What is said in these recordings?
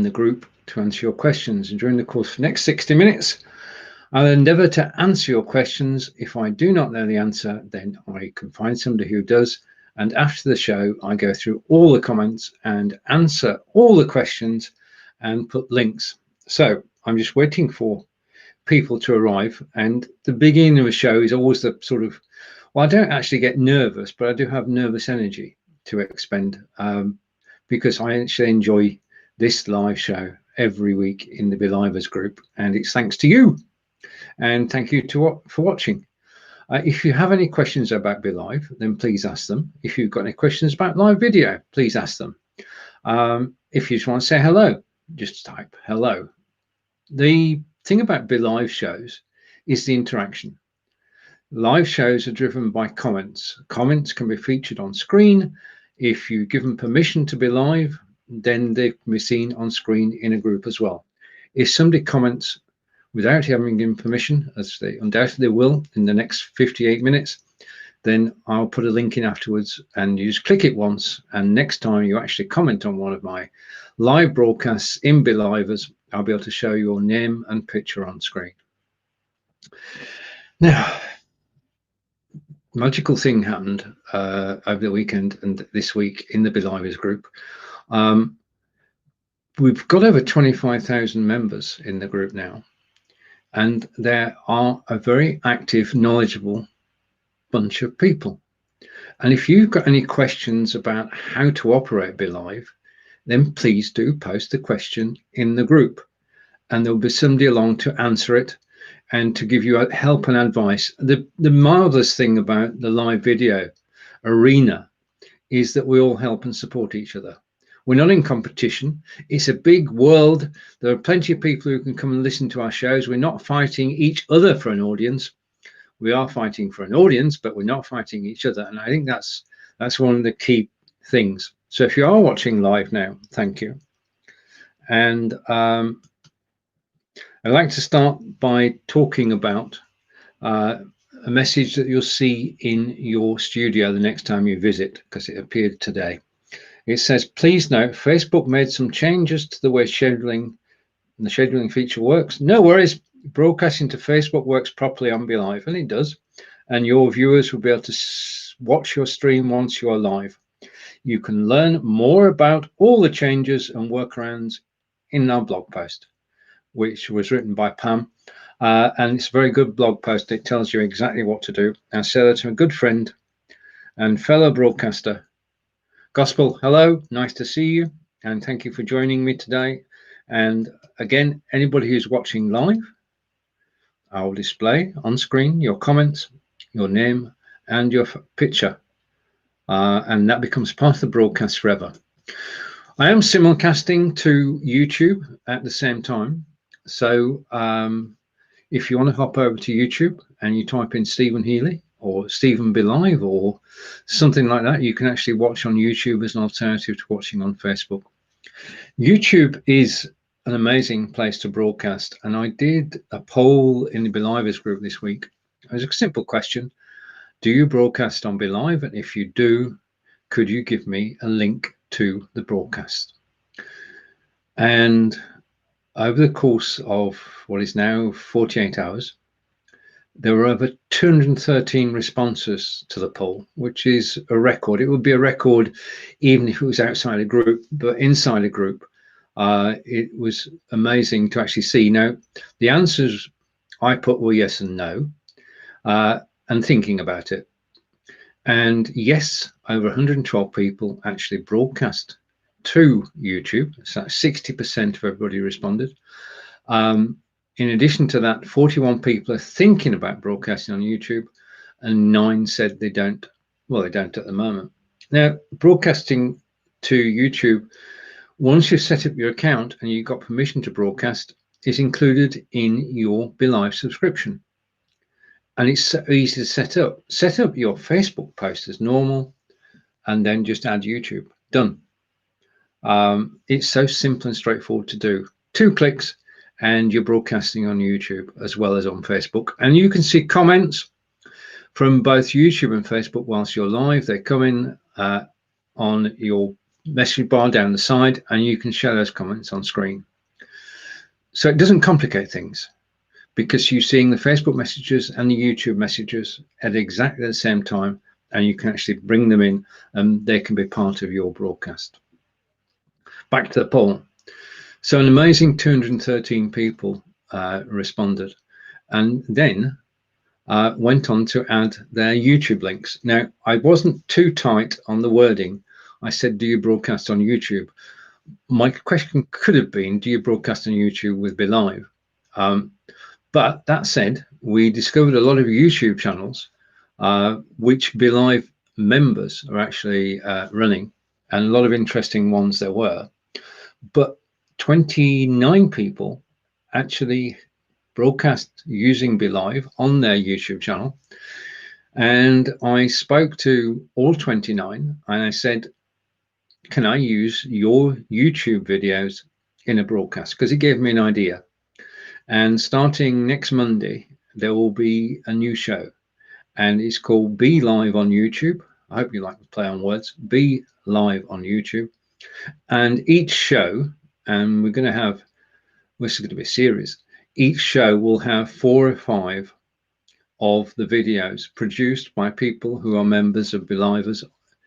the group to answer your questions. And during the course of the next 60 minutes, I'll endeavour to answer your questions. If I do not know the answer, then I can find somebody who does. And after the show, I go through all the comments and answer all the questions and put links. So I'm just waiting for people to arrive. And the beginning of a show is always the sort of, well, I don't actually get nervous, but I do have nervous energy to expend because I actually enjoy this live show every week in the BeLivers group. And it's thanks to you. And thank you for watching. If you have any questions about BeLive, then please ask them. If you've got any questions about live video, please ask them. If you just want to say hello, just type hello. The thing about BeLive shows is the interaction. Live shows are driven by comments. Comments can be featured on screen. If you give them permission to be live, then they can be seen on screen in a group as well. If somebody comments without having given permission, as they undoubtedly will in the next 58 minutes, then I'll put a link in afterwards and you just click it once. And next time you actually comment on one of my live broadcasts in BeLivers, I'll be able to show your name and picture on screen. Now, magical thing happened over the weekend and this week in the BeLivers group. We've got over 25,000 members in the group now. And there are a very active, knowledgeable bunch of people. And if you've got any questions about how to operate BeLive, then please do post the question in the group. And there'll be somebody along to answer it and to give you help and advice. The marvelous thing about the live video arena is that we all help and support each other. We're not in competition. It's a big world. There are plenty of people who can come and listen to our shows. We're not fighting each other for an audience. We are fighting for an audience, but we're not fighting each other. And I think that's one of the key things. So if you are watching live now, thank you. And I'd like to start by talking about a message that you'll see in your studio the next time you visit, because it appeared today. It says, please note, Facebook made some changes to the way the scheduling feature works. No worries, broadcasting to Facebook works properly on BeLive, and it does. And your viewers will be able to watch your stream once you're live. You can learn more about all the changes and workarounds in our blog post, which was written by Pam. And it's a very good blog post. It tells you exactly what to do. And so that's a good friend and fellow broadcaster, Gospel, hello, nice to see you, and thank you for joining me today. And again, anybody who's watching live, I will display on screen your comments, your name, and your picture, and that becomes part of the broadcast forever. I am simulcasting to YouTube at the same time, so if you want to hop over to YouTube and you type in Stephen Healy or Stephen BeLive or something like that, you can actually watch on YouTube as an alternative to watching on Facebook. YouTube is an amazing place to broadcast, and I did a poll in the BeLivers group this week. It was a simple question: do you broadcast on BeLive? And if you do, could you give me a link to the broadcast? And over the course of what is now 48 hours, there were over 213 responses to the poll, which is a record. It would be a record even if it was outside a group, but inside a group, it was amazing to actually see. Now, the answers I put were yes and no, and thinking about it. And yes, over 112 people actually broadcast to YouTube. So 60% of everybody responded. In addition to that, 41 people are thinking about broadcasting on YouTube, and 9 said they don't. Well, they don't at the moment. Now, broadcasting to YouTube, once you've set up your account and you've got permission to broadcast, is included in your BeLive subscription. And it's so easy to set up. Set up your Facebook post as normal, and then just add YouTube. Done. It's so simple and straightforward to do. 2 clicks. And you're broadcasting on YouTube as well as on Facebook. And you can see comments from both YouTube and Facebook whilst you're live. They come in on your message bar down the side, and you can share those comments on screen. So it doesn't complicate things, because you're seeing the Facebook messages and the YouTube messages at exactly the same time, and you can actually bring them in and they can be part of your broadcast. Back to the poll. So an amazing 213 people responded, and then went on to add their YouTube links. Now, I wasn't too tight on the wording. I said, do you broadcast on YouTube? My question could have been, do you broadcast on YouTube with BeLive? But that said, we discovered a lot of YouTube channels which BeLive members are actually running, and a lot of interesting ones there were. But 29 people actually broadcast using BeLive on their YouTube channel. And I spoke to all 29 and I said, can I use your YouTube videos in a broadcast? Because it gave me an idea. And starting next Monday, there will be a new show, and it's called BeLive on YouTube. I hope you like the play on words. BeLive on YouTube. And each show, and we're going to be a series. Each show will have 4 or 5 of the videos produced by people who are members of BeLivers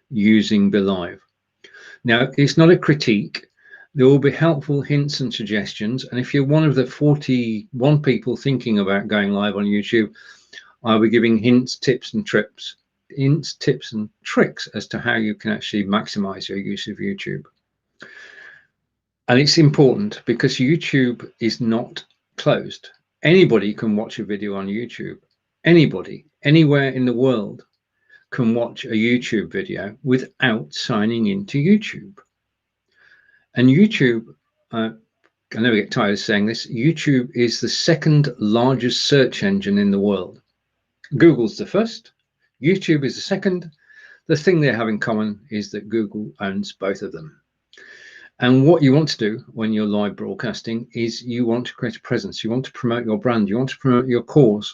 using BeLive. Now, it's not a critique. There will be helpful hints and suggestions. And if you're one of the 41 people thinking about going live on YouTube, I'll be giving hints, tips and tricks as to how you can actually maximize your use of YouTube. And it's important because YouTube is not closed. Anybody can watch a video on YouTube. Anybody, anywhere in the world can watch a YouTube video without signing into YouTube. And YouTube, I never get tired of saying this, YouTube is the second largest search engine in the world. Google's the first, YouTube is the second. The thing they have in common is that Google owns both of them. And what you want to do when you're live broadcasting is you want to create a presence. You want to promote your brand. You want to promote your cause.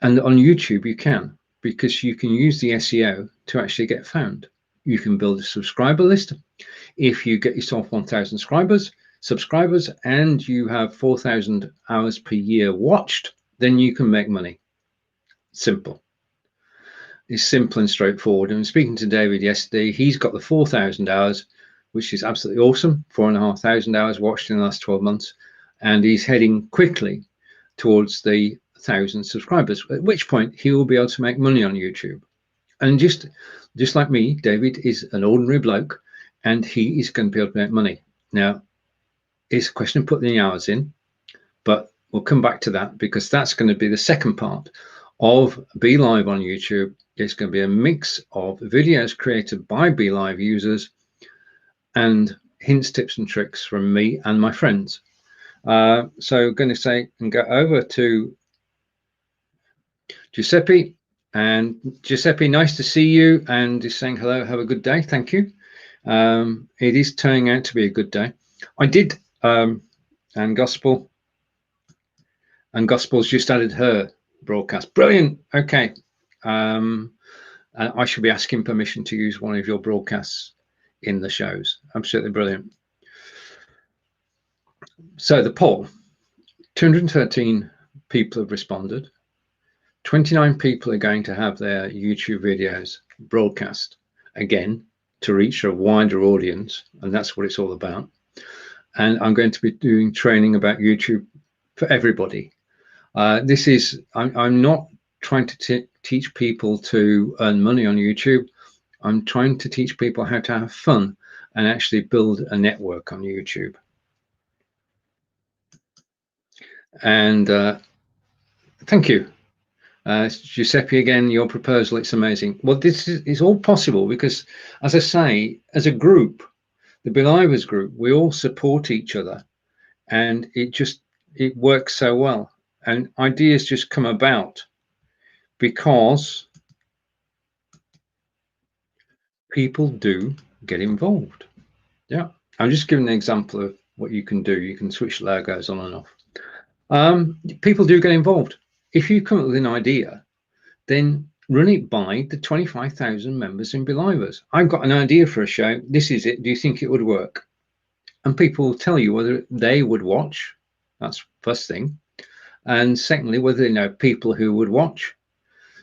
And on YouTube, you can, because you can use the SEO to actually get found. You can build a subscriber list. If you get yourself 1,000 subscribers, and you have 4,000 hours per year watched, then you can make money. Simple. It's simple and straightforward. And speaking to David yesterday, he's got the 4,000 hours, which is absolutely awesome. 4,500 hours watched in the last 12 months. And he's heading quickly towards the 1,000 subscribers, at which point he will be able to make money on YouTube. And just like me, David is an ordinary bloke, and he is going to be able to make money. Now, it's a question of putting the hours in, but we'll come back to that, because that's going to be the second part of BeLive on YouTube. It's going to be a mix of videos created by BeLive users and hints, tips and tricks from me and my friends. So I'm going to say and go over to Giuseppe. And Giuseppe, nice to see you, and just saying hello, have a good day. Thank you. It is turning out to be a good day. I did, and Gospel's just added her broadcast. Brilliant. Okay. And I should be asking permission to use one of your broadcasts in the shows. Absolutely brilliant. So the poll, 213 people have responded. 29 people are going to have their YouTube videos broadcast again to reach a wider audience, and that's what it's all about. And I'm going to be doing training about YouTube for everybody. I'm not trying to teach people to earn money on YouTube. I'm trying to teach people how to have fun and actually build a network on YouTube. And thank you. Giuseppe, again, your proposal, it's amazing. Well, this is all possible because, as I say, as a group, the BeLivers group, we all support each other, and it works so well. And ideas just come about because people do get involved. Yeah, I'm just giving an example of what you can do. You can switch logos on and off. People do get involved. If you come up with an idea, then run it by the 25,000 members in BeLivers. I've got an idea for a show. This is it. Do you think it would work? And people will tell you whether they would watch. That's first thing. And secondly, whether they know people who would watch.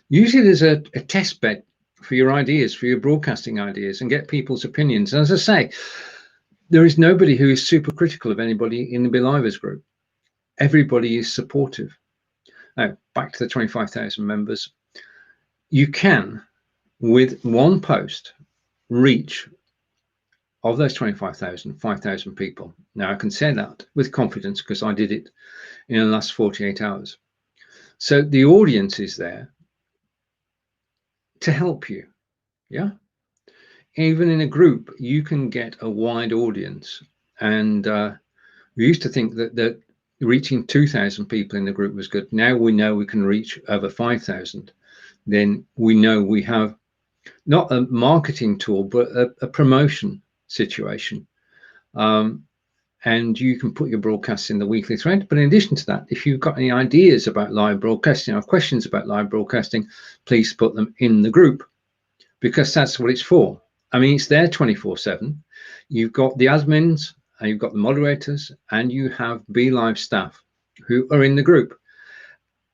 Use it as a test bed for your ideas, for your broadcasting ideas, and get people's opinions. And as I say, there is nobody who is super critical of anybody in the BeLivers group. Everybody is supportive. Now, back to the 25,000 members. You can, with one post, reach, of those 25,000, 5,000 people. Now, I can say that with confidence because I did it in the last 48 hours. So the audience is there to help you. Yeah. Even in a group, you can get a wide audience. And we used to think that reaching 2,000 people in the group was good. Now we know we can reach over 5,000. Then we know we have not a marketing tool, but a promotion situation. And you can put your broadcasts in the weekly thread. But in addition to that, if you've got any ideas about live broadcasting or questions about live broadcasting, please put them in the group, because that's what it's for. I mean, it's there 24/7. You've got the admins, and you've got the moderators, and you have BeLive staff who are in the group.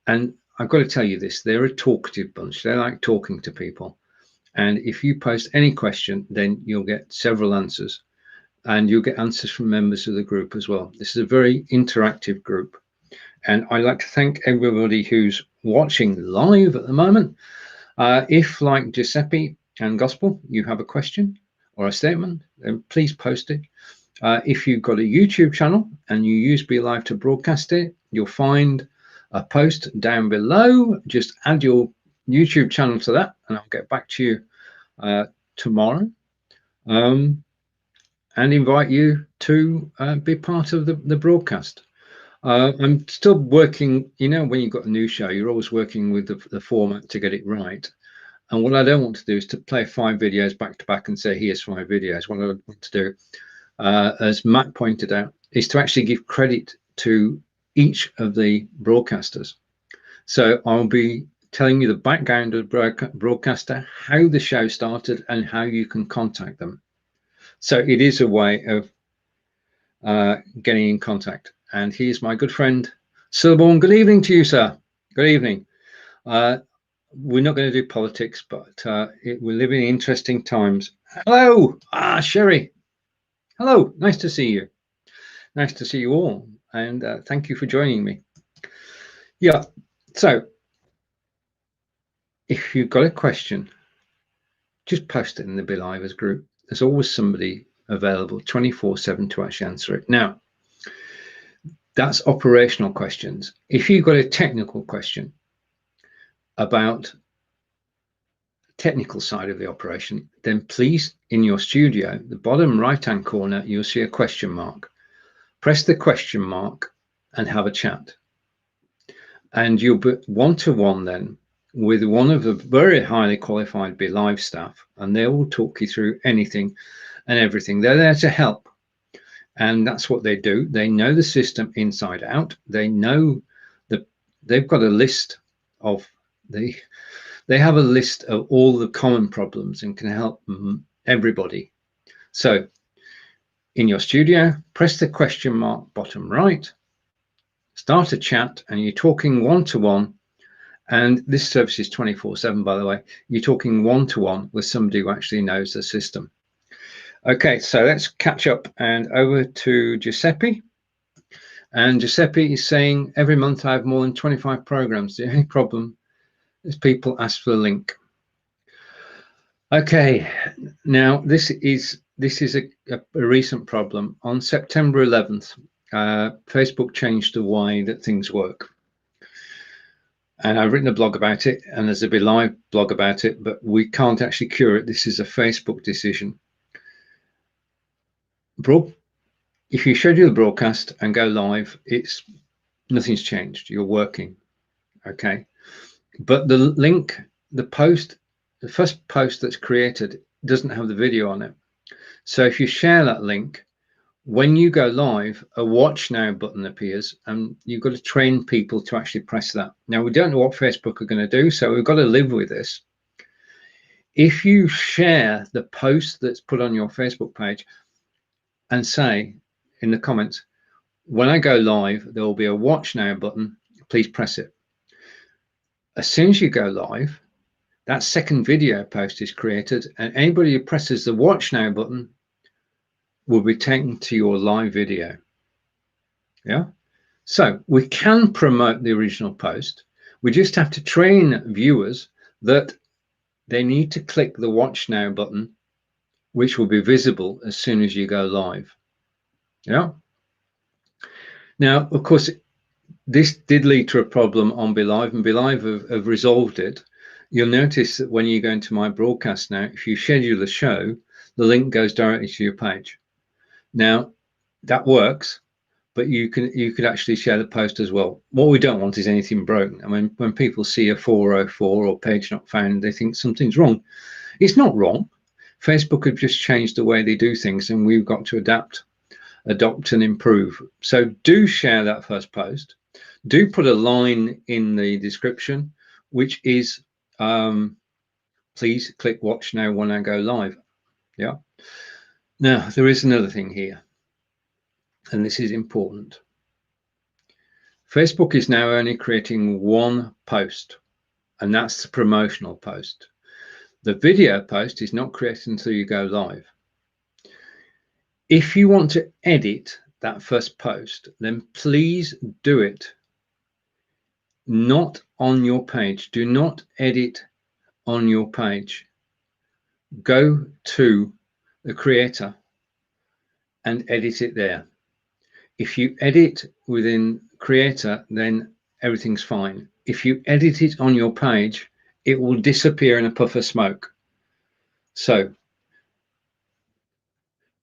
And I've got to tell you this, they're a talkative bunch. They like talking to people. And if you post any question, then you'll get several answers. And you'll get answers from members of the group as well. This is a very interactive group. And I'd like to thank everybody who's watching live at the moment. If, like Giuseppe and Gospel, you have a question or a statement, then please post it. If you've got a YouTube channel and you use BeLive to broadcast it, you'll find a post down below. Just add your YouTube channel to that, and I'll get back to you tomorrow. And invite you to be part of the broadcast. I'm still working, you know, when you've got a new show, you're always working with the format to get it right. And what I don't want to do is to play 5 videos back to back and say, here's 5 videos. What I want to do, as Matt pointed out, is to actually give credit to each of the broadcasters. So I'll be telling you the background of the broadcaster, how the show started, and how you can contact them. So it is a way of getting in contact. And here's my good friend, Silborn. Good evening to you, sir. Good evening. We're not going to do politics, but we live in interesting times. Hello, Sherry. Hello, nice to see you. Nice to see you all. And thank you for joining me. Yeah, so if you've got a question, just post it in the BeLivers group. There's always somebody available 24/7 to actually answer it. Now, that's operational questions. If you've got a technical question about the technical side of the operation, then please, in your studio, the bottom right-hand corner, you'll see a question mark. Press the question mark and have a chat. And you'll be one-to-one then with one of the very highly qualified BeLive staff, and they will talk you through anything and everything. They're there to help, and that's what they do. They know the system inside out. They know that they've got a list of they have a list of all the common problems and can help everybody. So in your studio, press the question mark bottom right, start a chat, and you're talking one-to-one. And this service is 24/7, by the way. You're talking one-to-one with somebody who actually knows the system. Okay, so let's catch up and over to Giuseppe. And Giuseppe is saying, every month I have more than 25 programs. The only problem is people ask for the link. Okay, now this is a recent problem. On September 11th, Facebook changed the way that things work. And I've written a blog about it, and there's a BeLive blog about it, but we can't actually cure it. This is a Facebook decision. If you schedule the broadcast and go live, nothing's changed. You're working, okay? But the link, the first post that's created doesn't have the video on it. So if you share that link when you go live, a watch now button appears, and you've got to train people to actually press that. Now, we don't know what Facebook are going to do, so we've got to live with this. If you share the post that's put on your Facebook page and say in the comments, when I go live, there will be a watch now button, please press it. As soon as you go live, that second video post is created, and anybody who presses the watch now button will be taken to your live video. Yeah. So we can promote the original post. We just have to train viewers that they need to click the watch now button, which will be visible as soon as you go live. Yeah. Now, of course, this did lead to a problem on BeLive, and BeLive have resolved it. You'll notice that when you go into my broadcast now, if you schedule a show, the link goes directly to your page. Now, that works, but you could actually share the post as well. What we don't want is anything broken. I mean, when people see a 404 or page not found, they think something's wrong. It's not wrong. Facebook have just changed the way they do things, and we've got to adapt, adopt, and improve. So do share that first post. Do put a line in the description, which is, please click watch now when I go live. Yeah. Now, there is another thing here, and this is important. Facebook is now only creating one post, and that's the promotional post. The video post is not created until you go live. If you want to edit that first post, then please do it not on your page. Do not edit on your page. Go to the creator and edit it there. If you edit within creator, then everything's fine. If you edit it on your page, it will disappear in a puff of smoke. So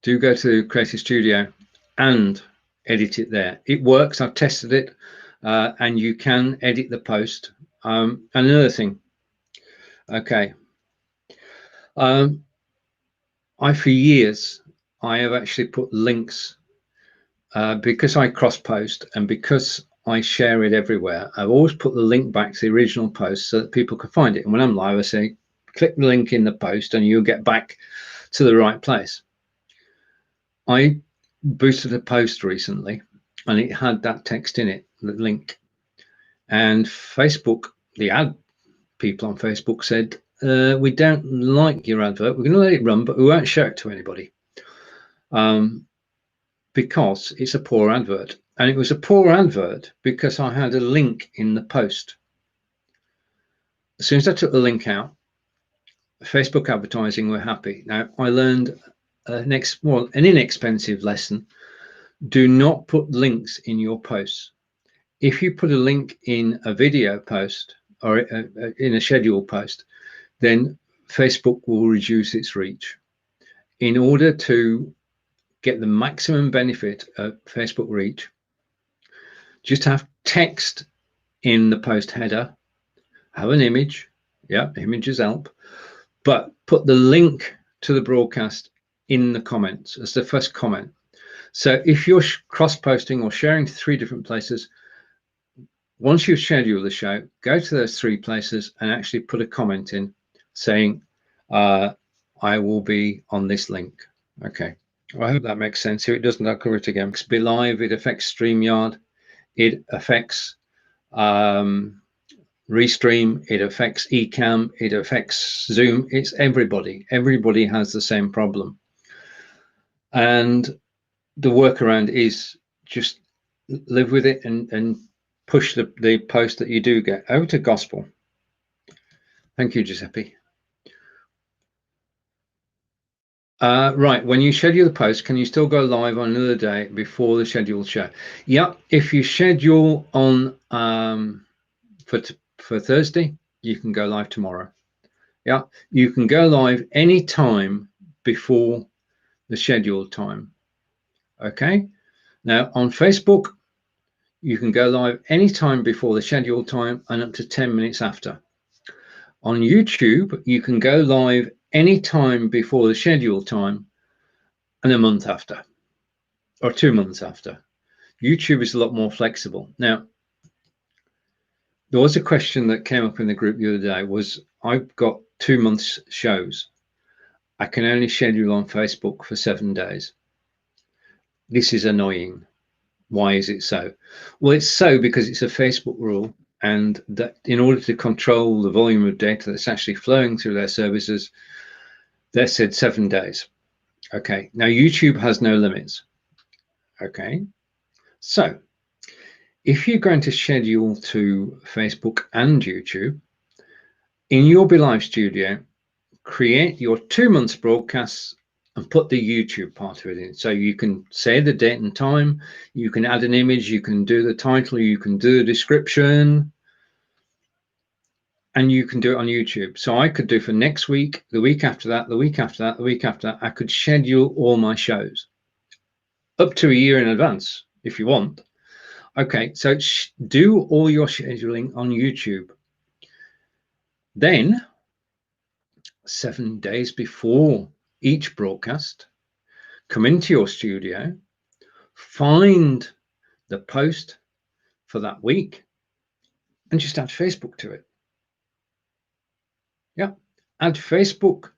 do go to Creative Studio and edit it there. It works. I've tested it, and you can edit the post. Another thing, okay, for years I have actually put links, because I cross post and because I share it everywhere. I've always put the link back to the original post so that people can find it. And when I'm live, I say, click the link in the post and you'll get back to the right place. I boosted a post recently and it had that text in it, the link. And Facebook, the ad people on Facebook said, we don't like your advert. We're going to let it run, but we won't show it to anybody. Because it's a poor advert. And it was a poor advert because I had a link in the post. As soon as I took the link out, Facebook advertising were happy. Now, I learned an inexpensive lesson. Do not put links in your posts. If you put a link in a video post or in a scheduled post, then Facebook will reduce its reach. In order to get the maximum benefit of Facebook reach, just have text in the post header, have an image, yeah, images help, but put the link to the broadcast in the comments as the first comment. So if you're cross-posting or sharing to 3 different places, once you schedule the show, go to those 3 places and actually put a comment in saying, I will be on this link. Okay. I hope that makes sense. If it doesn't, I'll cover it again. BeLive, it affects StreamYard, it affects Restream, it affects Ecamm, it affects Zoom. It's everybody. Everybody has the same problem. And the workaround is just live with it and push the post that you do get over to Gospel. Thank you, Giuseppe. Right, when you schedule the post, can you still go live on another day before the scheduled show? Yeah, if you schedule on for Thursday, you can go live tomorrow. Yeah, you can go live any time before the scheduled time. Okay, now on Facebook, you can go live any time before the scheduled time and up to 10 minutes after. On YouTube, you can go live any time before the scheduled time and a month after. or 2 months after. YouTube is a lot more flexible. Now, there was a question that came up in the group the other day was, I've got 2 months shows. I can only schedule on Facebook for 7 days. This is annoying. Why is it so? Well, it's so because it's a Facebook rule, and that in order to control the volume of data that's actually flowing through their services, they said 7 days. Okay, now YouTube has no limits. Okay, so if you're going to schedule to Facebook and YouTube, in your BeLive studio, create your 2 months broadcasts and put the YouTube part of it in. So you can say the date and time, you can add an image, you can do the title, you can do the description, and you can do it on YouTube. So I could do for next week, the week after that, the week after that, the week after that. I could schedule all my shows up to a year in advance if you want. Okay, so do all your scheduling on YouTube. Then 7 days before each broadcast, come into your studio, find the post for that week, and just add Facebook to it. Yeah, add Facebook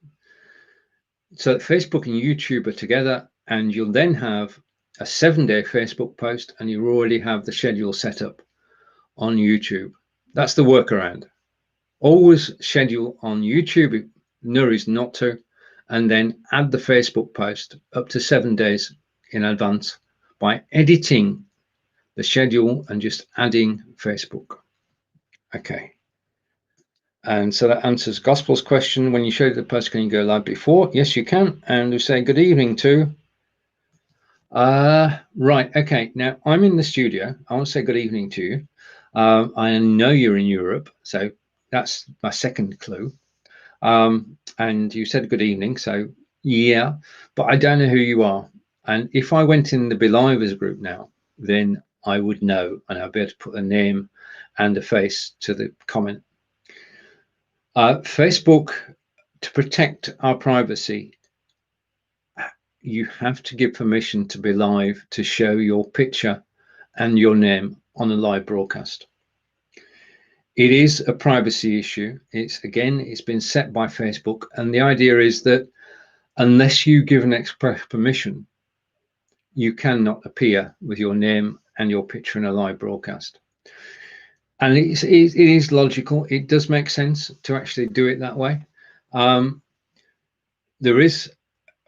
so that Facebook and YouTube are together, and you'll then have a 7-day Facebook post, and you already have the schedule set up on YouTube. That's the workaround. Always schedule on YouTube, no reason not to, and then add the Facebook post up to 7 days in advance by editing the schedule and just adding Facebook. Okay. And so that answers Gospel's question. When you show the post, can you go live before? Yes, you can. And we say good evening to. Right. Okay. Now I'm in the studio. I want to say good evening to you. I know you're in Europe, so that's my second clue. And you said good evening, so yeah, but I don't know who you are. And if I went in the BeLivers group now, then I would know, and I'll be able to put a name and a face to the comment. Facebook, to protect our privacy, you have to give permission to BeLive to show your picture and your name on a live broadcast. It is a privacy issue. It's been set by Facebook, and the idea is that unless you give an express permission, you cannot appear with your name and your picture in a live broadcast. And it is logical. It does make sense to actually do it that way. There is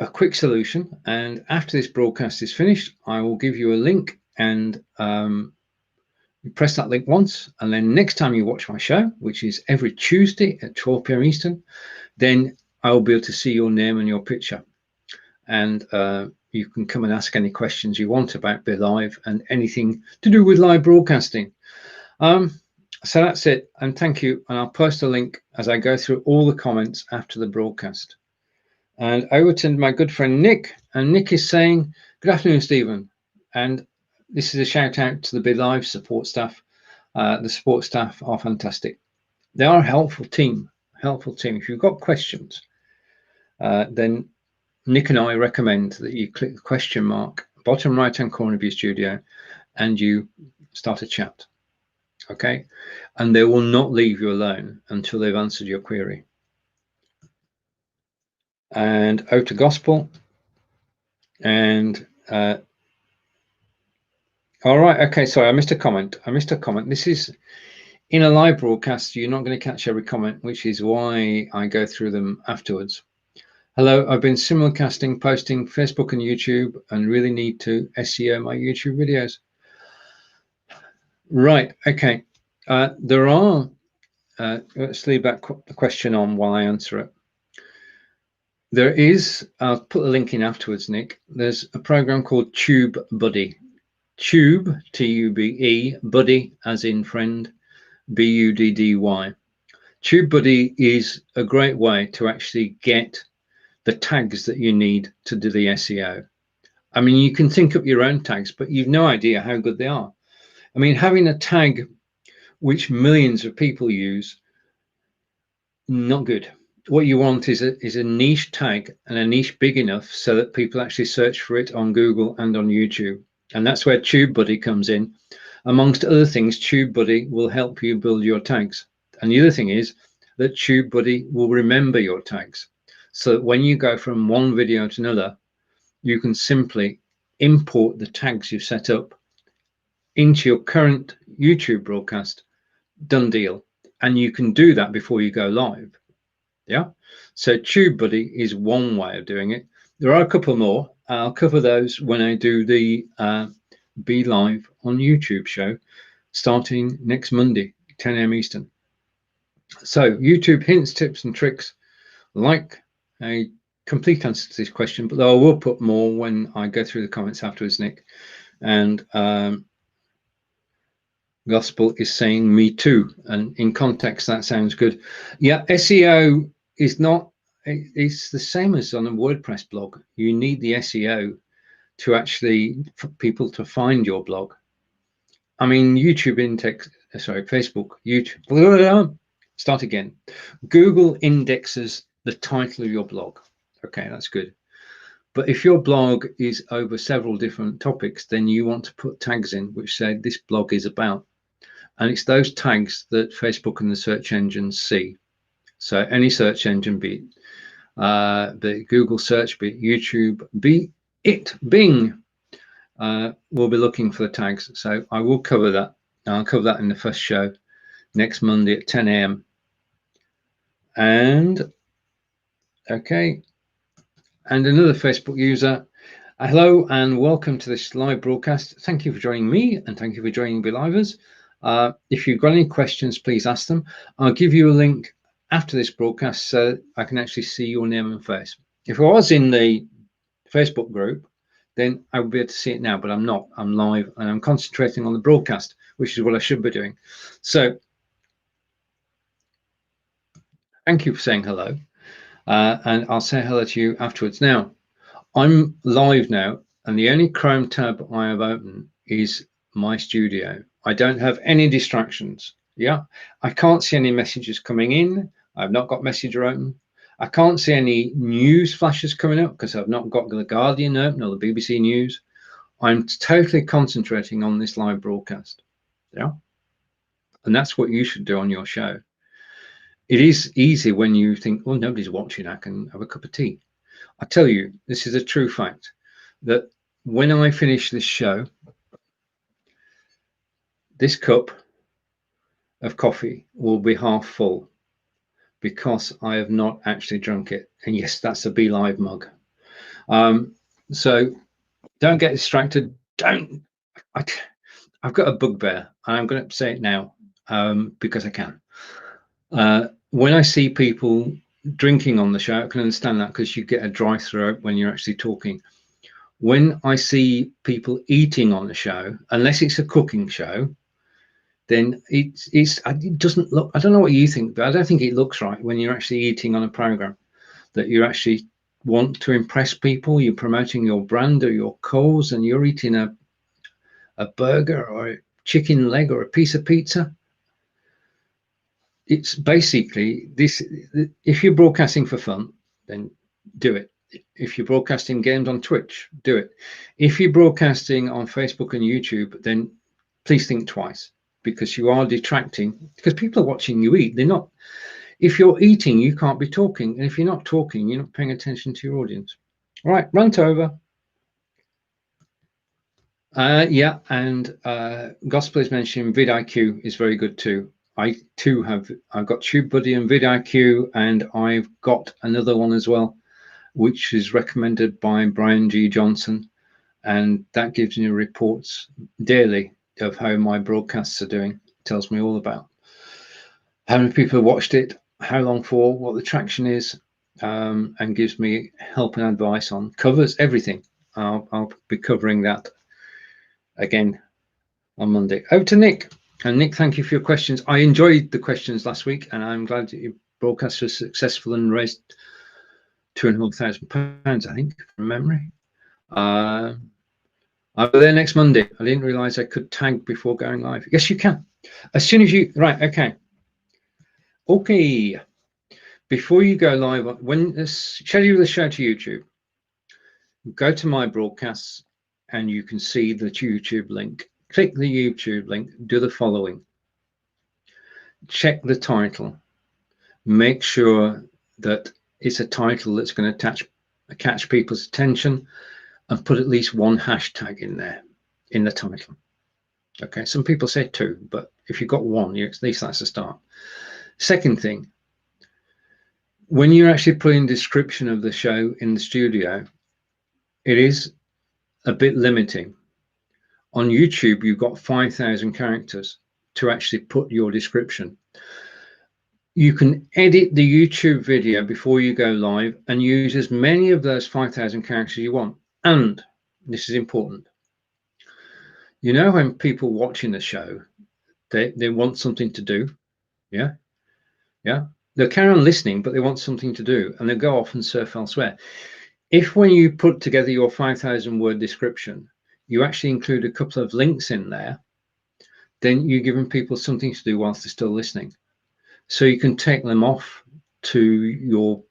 a quick solution, and after this broadcast is finished, I will give you a link, and you press that link once, and then next time you watch my show, which is every Tuesday at 12 p.m. Eastern, then I will be able to see your name and your picture, and you can come and ask any questions you want about BeLive and anything to do with live broadcasting. So that's it, and thank you, and I'll post a link as I go through all the comments after the broadcast. And over to my good friend Nick, and Nick is saying, good afternoon, Stephen, and this is a shout out to the BeLive support staff. The support staff are fantastic. They are a helpful team. If you've got questions, then Nick and I recommend that you click the question mark, bottom right-hand corner of your studio, and you start a chat. Okay, and they will not leave you alone until they've answered your query. And out to Gospel, and all right, okay, sorry, I missed a comment. This is in a live broadcast, you're not going to catch every comment, which is why I go through them afterwards. Hello, I've been simulcasting, posting Facebook and YouTube, and really need to SEO my YouTube videos. Right, okay. There are, let's leave that question on while I answer it. There is, I'll put the link in afterwards, Nick. There's a program called TubeBuddy. Tube, T-U-B-E, Buddy, as in friend, B-U-D-D-Y. TubeBuddy is a great way to actually get the tags that you need to do the SEO. I mean, you can think up your own tags, but you've no idea how good they are. I mean, having a tag which millions of people use, not good. what you want is a niche tag, and a niche big enough so that people actually search for it on Google and on YouTube. And that's where TubeBuddy comes in. Amongst other things, TubeBuddy will help you build your tags. And the other thing is that TubeBuddy will remember your tags. So that when you go from one video to another, you can simply import the tags you've set up into your current YouTube broadcast. Done deal. And you can do that before you go live. Yeah. So TubeBuddy is one way of doing it. There are a couple more. I'll cover those when I do the BeLive on YouTube show starting next Monday, 10 a.m. Eastern. So YouTube hints, tips and tricks, like a complete answer to this question, but I will put more when I go through the comments afterwards, Nick. And Gospel is saying me too. And in context, that sounds good. Yeah, SEO is not, it's the same as on a WordPress blog. You need the SEO to actually, for people to find your blog. I mean, YouTube index, sorry, Facebook, YouTube, start again. Google indexes the title of your blog. Okay, that's good. But if your blog is over several different topics, then you want to put tags in which say this blog is about. And it's those tags that Facebook and the search engines see. So any search engine, be it Google search, be it YouTube, be it Bing, will be looking for the tags. So I will cover that. I'll cover that in the first show next Monday at 10 a.m. And okay, and another Facebook user. Hello and welcome to this live broadcast. Thank you for joining me and thank you for joining BeLivers. If you've got any questions, please ask them. I'll give you a link after this broadcast so I can actually see your name and face. If I was in the Facebook group, then I would be able to see it now, but I'm not. I'm live and I'm concentrating on the broadcast, which is what I should be doing. So thank you for saying hello. And I'll say hello to you afterwards. Now, I'm live now, and the only Chrome tab I have open is my studio. I don't have any distractions. Yeah, I can't see any messages coming in. I've not got Messenger open. I can't see any news flashes coming up because I've not got the Guardian open or the BBC News. I'm totally concentrating on this live broadcast. Yeah, and that's what you should do on your show. It is easy when you think, well, nobody's watching, I can have a cup of tea. I tell you, this is a true fact, that when I finish this show, this cup of coffee will be half full because I have not actually drunk it. And yes, that's a BeLive mug. So don't get distracted. I've got a bugbear, and I'm going to say it now because I can. When I see people drinking on the show, I can understand that because you get a dry throat when you're actually talking. When I see people eating on the show, unless it's a cooking show, then it doesn't look, I don't know what you think, but I don't think it looks right when you're actually eating on a program, that you actually want to impress people, you're promoting your brand or your cause, and you're eating a burger or a chicken leg or a piece of pizza. It's basically this. If you're broadcasting for fun, then do it. If you're broadcasting games on Twitch, do it. If you're broadcasting on Facebook and YouTube, then please think twice, because you are detracting, because people are watching you eat. They're not. If you're eating, you can't be talking. And if you're not talking, you're not paying attention to your audience. All right, rant over. Yeah, and Gospel is mentioning vidIQ is very good too. I've got TubeBuddy and vidIQ, and I've got another one as well, which is recommended by Brian G. Johnson, and that gives me reports daily of how my broadcasts are doing. It tells me all about how many people watched it, how long for, what the traction is, and gives me help and advice on, covers everything. I'll be covering that again on Monday. Over to Nick. And Nick, thank you for your questions. I enjoyed the questions last week, and I'm glad that your broadcast was successful and raised £2,500, I think, from memory. I'll be there next Monday. I didn't realize I could tag before going live. Yes, you can. As soon as you, right, okay. Okay. before you go live, when schedule the show to YouTube, go to my broadcasts and you can see the YouTube link. Click the YouTube link, do the following. Check the title. Make sure that it's a title that's going to catch people's attention, and put at least one hashtag in there in the title. Okay, some people say 2, but if you've got 1, at least that's a start. Second thing, when you're actually putting a description of the show in the studio, it is a bit limiting. On YouTube, you've got 5,000 characters to actually put your description. You can edit the YouTube video before you go live and use as many of those 5,000 characters you want. And this is important. You know, when people watching the show, they want something to do. Yeah. They'll carry on listening, but they want something to do, and they'll go off and surf elsewhere. If when you put together your 5,000 word description, you actually include a couple of links in there, then you're giving people something to do whilst they're still listening. So you can take them off to your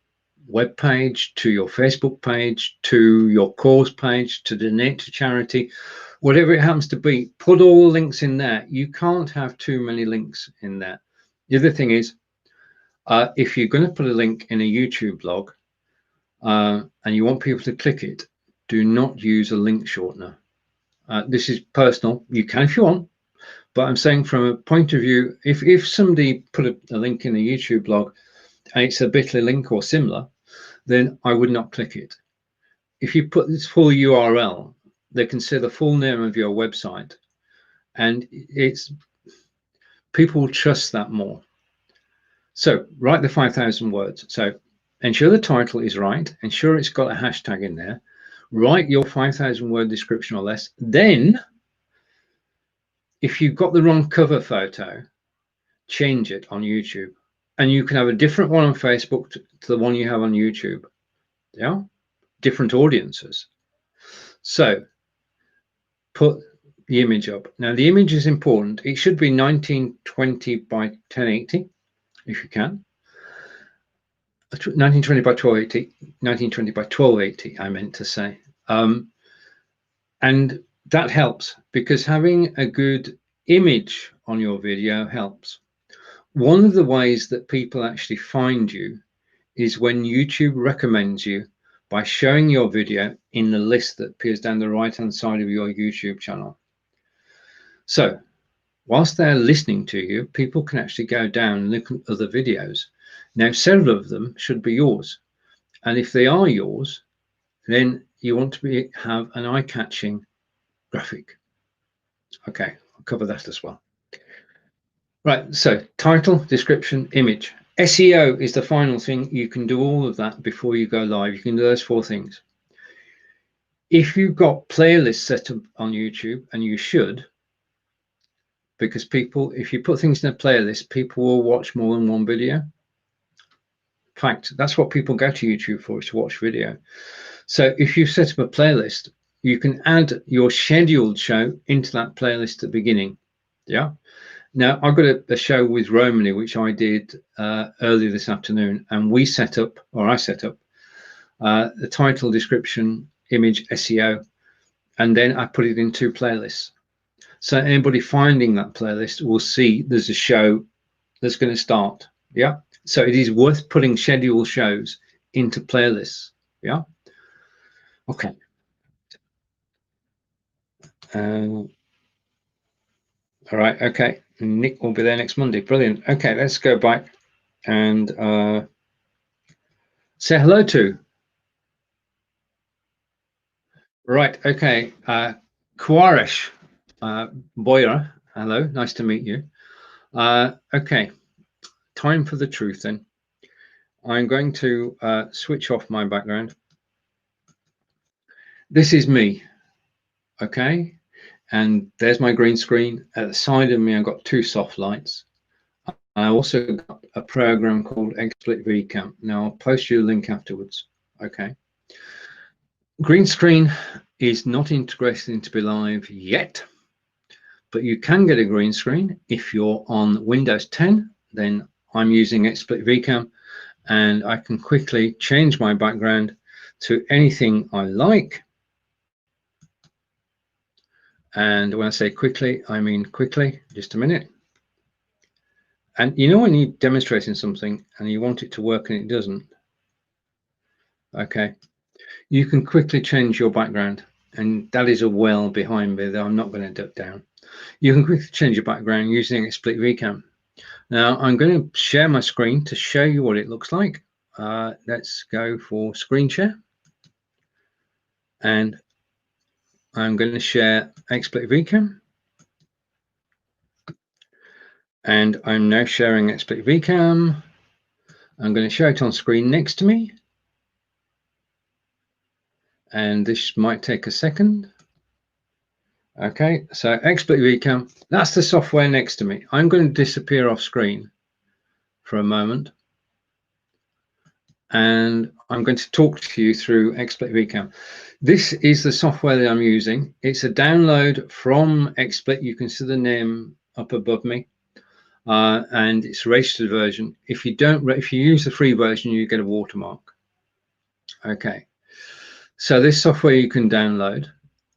web page, to your Facebook page, to your cause page, to donate to charity, whatever it happens to be. Put all the links in there. You can't have too many links in there. The other thing is, if you're going to put a link in a YouTube blog and you want people to click it, do not use a link shortener. This is personal. You can if you want, but I'm saying from a point of view, if somebody put a link in a YouTube blog and it's a bit.ly link or similar, then I would not click it. If you put this full URL, they can see the full name of your website, and people will trust that more. So write the 5,000 words. So ensure the title is right, ensure it's got a hashtag in there, write your 5,000 word description or less. Then if you've got the wrong cover photo, change it on YouTube, and you can have a different one on Facebook to the one you have on YouTube. Yeah, different audiences. So put the image up. Now the image is important. It should be 1920 by 1080 if you can. 1920 by 1280, 1920 by 1280, I meant to say. And that helps, because having a good image on your video helps. One of the ways that people actually find you is when YouTube recommends you by showing your video in the list that appears down the right-hand side of your YouTube channel. So whilst they're listening to you, people can actually go down and look at other videos. Now, several of them should be yours. And if they are yours, then you want to have an eye-catching graphic. Okay, I'll cover that as well. Right, so title, description, image. SEO is the final thing. You can do all of that before you go live. You can do those 4 things. If you've got playlists set up on YouTube, and you should, because people, if you put things in a playlist, people will watch more than one video. In fact, that's what people go to YouTube for, is to watch video. So if you set up a playlist, you can add your scheduled show into that playlist at the beginning. Yeah. Now, I've got a show with Romany, which I did earlier this afternoon, and I set up the title, description, image, SEO, and then I put it in 2 playlists. So anybody finding that playlist will see there's a show that's going to start. Yeah. So it is worth putting scheduled shows into playlists. Yeah. Okay. All right. Okay. Nick will be there next Monday. Brilliant. Okay. Let's go back and say hello to. Right. Okay. Kuaresh Boyer. Hello. Nice to meet you. Okay. Time for the truth then. I'm going to switch off my background. This is me. Okay. And there's my green screen. At the side of me, I've got 2 soft lights. I also got a program called XSplit VCam. Now I'll post you a link afterwards. Okay. Green screen is not integrated into BeLive yet, but you can get a green screen if you're on Windows 10. Then I'm using XSplit VCam, and I can quickly change my background to anything I like. And when I say quickly, I mean quickly. Just a minute. And you know when you're demonstrating something and you want it to work and it doesn't? Okay. You can quickly change your background. And that is a well behind me that I'm not going to duck down. You can quickly change your background using a split vcam. Now I'm going to share my screen to show you what it looks like. Let's go for screen share. And I'm going to share XSplit vcam. And I'm now sharing XSplit vcam. I'm going to show it on screen next to me. And this might take a second. Okay, so XSplit vcam, that's the software next to me. I'm going to disappear off screen for a moment. And I'm going to talk to you through XSplit vcam. This is the software that I'm using. It's a download from XSplit. You can see the name up above me. And it's a registered version. If you use the free version, you get a watermark. Okay, so this software you can download,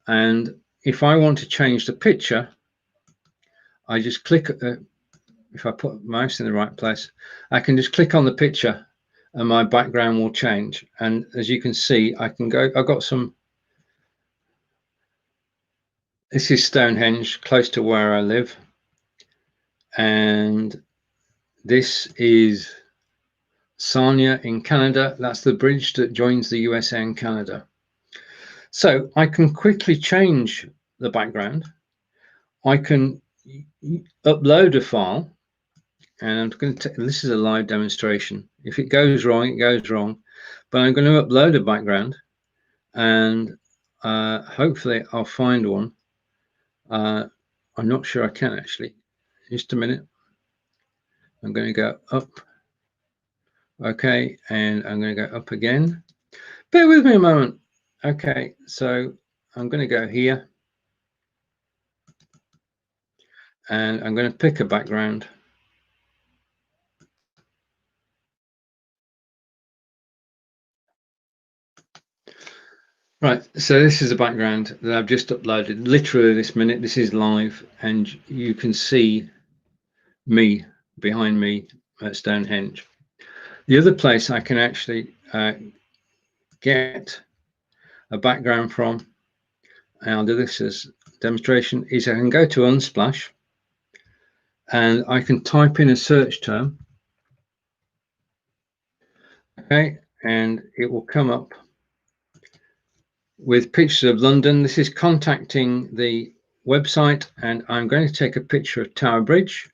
and if I want to change the picture, I just click. If I put the mouse in the right place, I can just click on the picture, and my background will change. And as you can see, I can go. I've got some. This is Stonehenge, close to where I live, and this is Sarnia in Canada. That's the bridge that joins the USA and Canada. So I can quickly change the background. I can upload a file, and I'm going to. This is a live demonstration. If it goes wrong, it goes wrong. But I'm going to upload a background, and hopefully I'll find one. I'm not sure I can actually. Just a minute. I'm going to go up. Okay, and I'm going to go up again. Bear with me a moment. Okay, so I'm going to go here, and I'm going to pick a background. Right, so this is a background that I've just uploaded literally this minute. This is live, and you can see me behind me at Stonehenge. The other place I can actually get a background from, and I'll do this as a demonstration, is I can go to Unsplash, and I can type in a search term. Okay, and it will come up with pictures of London. This is contacting the website, and I'm going to take a picture of Tower Bridge,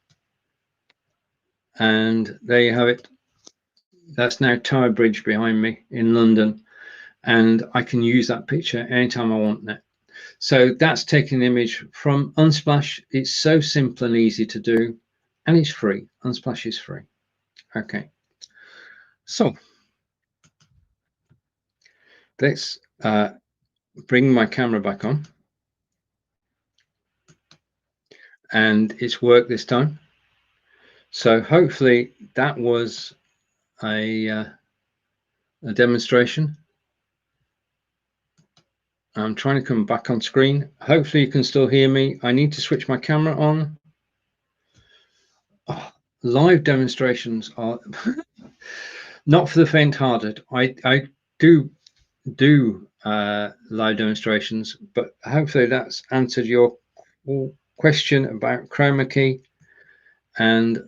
and there you have it. That's now Tower Bridge behind me in London, and I can use that picture anytime I want now. So that's taking an image from Unsplash. It's so simple and easy to do, and it's free. Unsplash is free. Okay, so let's bring my camera back on, and it's worked this time. So hopefully that was a demonstration. I'm trying to come back on screen. Hopefully you can still hear me. I need to switch my camera on. Oh, live demonstrations are not for the faint-hearted. I do live demonstrations, but hopefully that's answered your question about chroma key, and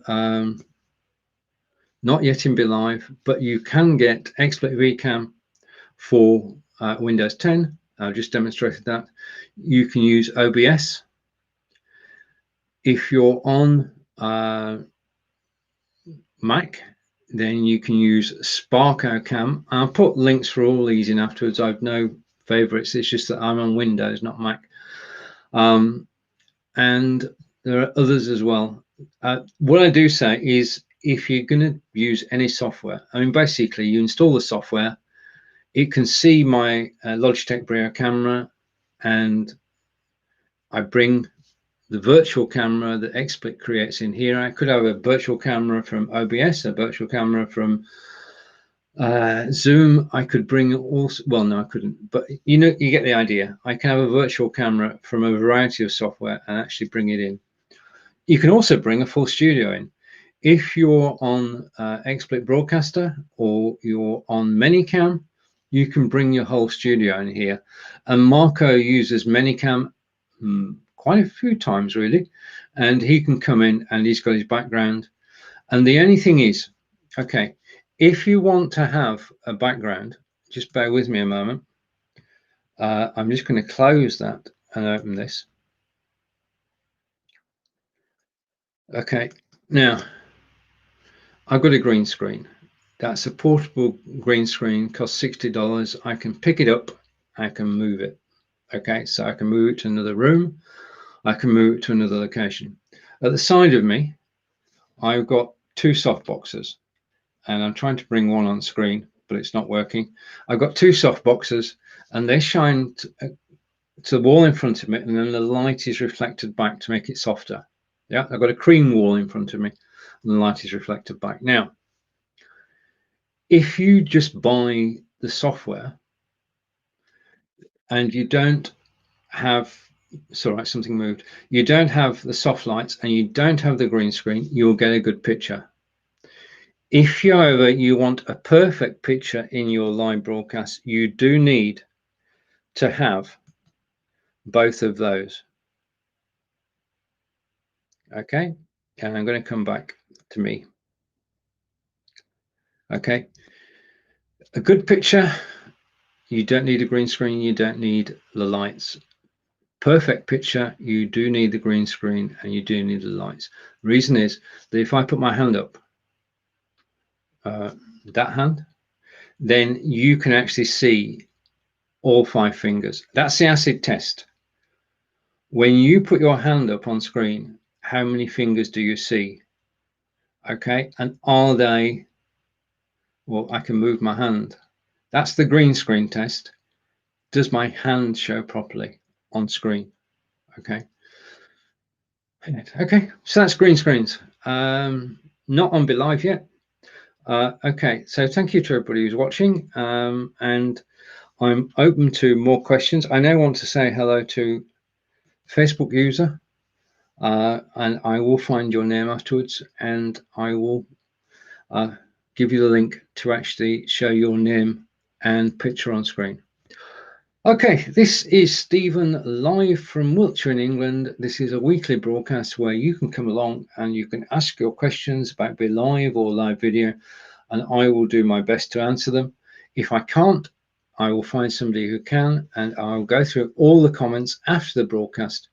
not yet in BeLive, but you can get XSplit vcam for Windows 10. I've just demonstrated that. You can use OBS. If you're on Mac, then you can use SparkOCam. I'll put links for all these in afterwards. I've no favorites. It's just that I'm on Windows, not Mac. And there are others as well. What I do say is, if you're going to use any software, I mean, basically you install the software, it can see my Logitech Brio camera, and I bring the virtual camera that XSplit creates in here. I could have a virtual camera from OBS, a virtual camera from Zoom, I could bring also, well, no, I couldn't, but you get the idea. I can have a virtual camera from a variety of software and actually bring it in. You can also bring a full studio in. If you're on XSplit Broadcaster or you're on Manycam, you can bring your whole studio in here. And Marco uses Manycam quite a few times, really. And he can come in and he's got his background. And the only thing is, okay, if you want to have a background, just bear with me a moment. I'm just going to close that and open this. Okay, now I've got a green screen. That's a portable green screen, costs $60. I can pick it up, I can move it. Okay, so I can move it to another room, I can move it to another location. At the side of me, I've got two soft boxes, and I'm trying to bring one on screen, but it's not working. I've got two soft boxes, and they shine to the wall in front of me, and then the light is reflected back to make it softer. Yeah, I've got a cream wall in front of me, and the light is reflected back. Now, if you just buy the software and you don't have, sorry, something moved. You don't have the soft lights and you don't have the green screen, you'll get a good picture. If, however, you want a perfect picture in your live broadcast, you do need to have both of those. Okay, and I'm going to come back to me. Okay, a good picture, you don't need a green screen, you don't need the lights. Perfect picture, you do need the green screen and you do need the lights. The reason is that if I put my hand up, that hand, then you can actually see all 5 fingers. That's the acid test. When you put your hand up on screen, how many fingers do you see? Okay, and are they, well, I can move my hand. That's the green screen test. Does my hand show properly on screen? Okay. Okay, so that's green screens. Not on BeLive yet. Okay, so thank you to everybody who's watching, and I'm open to more questions. I now want to say hello to Facebook user, and I will find your name afterwards, and I will give you the link to actually show your name and picture on screen. Okay, this is Stephen live from Wiltshire in England. This is a weekly broadcast where you can come along and you can ask your questions about BeLive or live video, and I will do my best to answer them. If I can't, I will find somebody who can, and I'll go through all the comments after the broadcast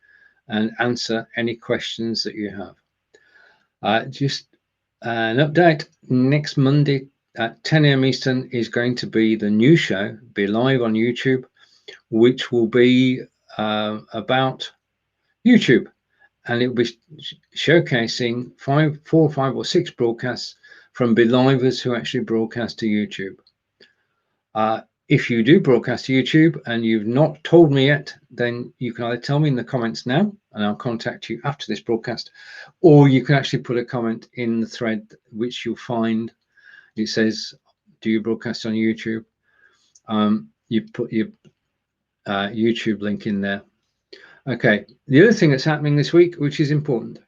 and answer any questions that you have. Just an update, next Monday at 10 a.m. Eastern is going to be the new show, BeLive on YouTube, which will be about YouTube, and it will be showcasing 4, 5 or 6 broadcasts from BeLivers who actually broadcast to YouTube. If you do broadcast to YouTube and you've not told me yet, then you can either tell me in the comments now and I'll contact you after this broadcast, or you can actually put a comment in the thread which you'll find. It says, do you broadcast on YouTube? You put your YouTube link in there. Okay, the other thing that's happening this week, which is important,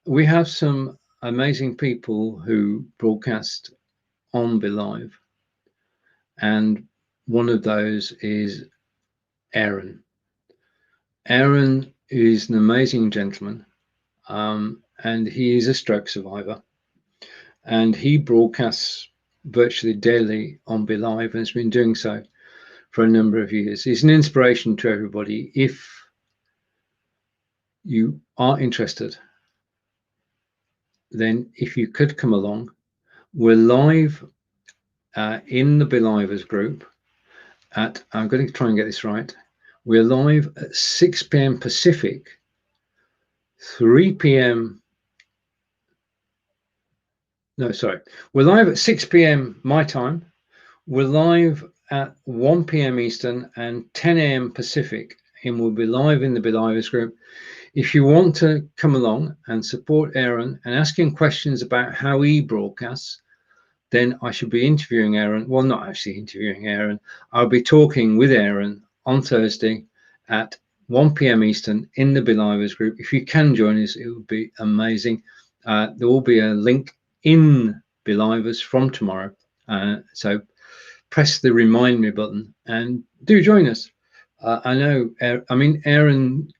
we have some amazing people who broadcast on BeLive, and one of those is Aaron. Aaron is an amazing gentleman, and he is a stroke survivor, and he broadcasts virtually daily on BeLive and has been doing so for a number of years. He's an inspiration to everybody. If you are interested, then if you could come along, we're live in the BeLivers group at, I'm going to try and get this right, we're live at 6 p.m. Pacific, 3 p.m. No, sorry. We're live at 6 p.m. my time. We're live at 1 p.m. Eastern and 10 a.m. Pacific, and we'll be live in the BeLivers group. If you want to come along and support Aaron and ask him questions about how he broadcasts, then I should be interviewing Aaron. Well, not actually interviewing Aaron. I'll be talking with Aaron on Thursday at 1 p.m. Eastern in the BeLivers group. If you can join us, it would be amazing. There will be a link in BeLivers from tomorrow. So press the remind me button and do join us. I know, Aaron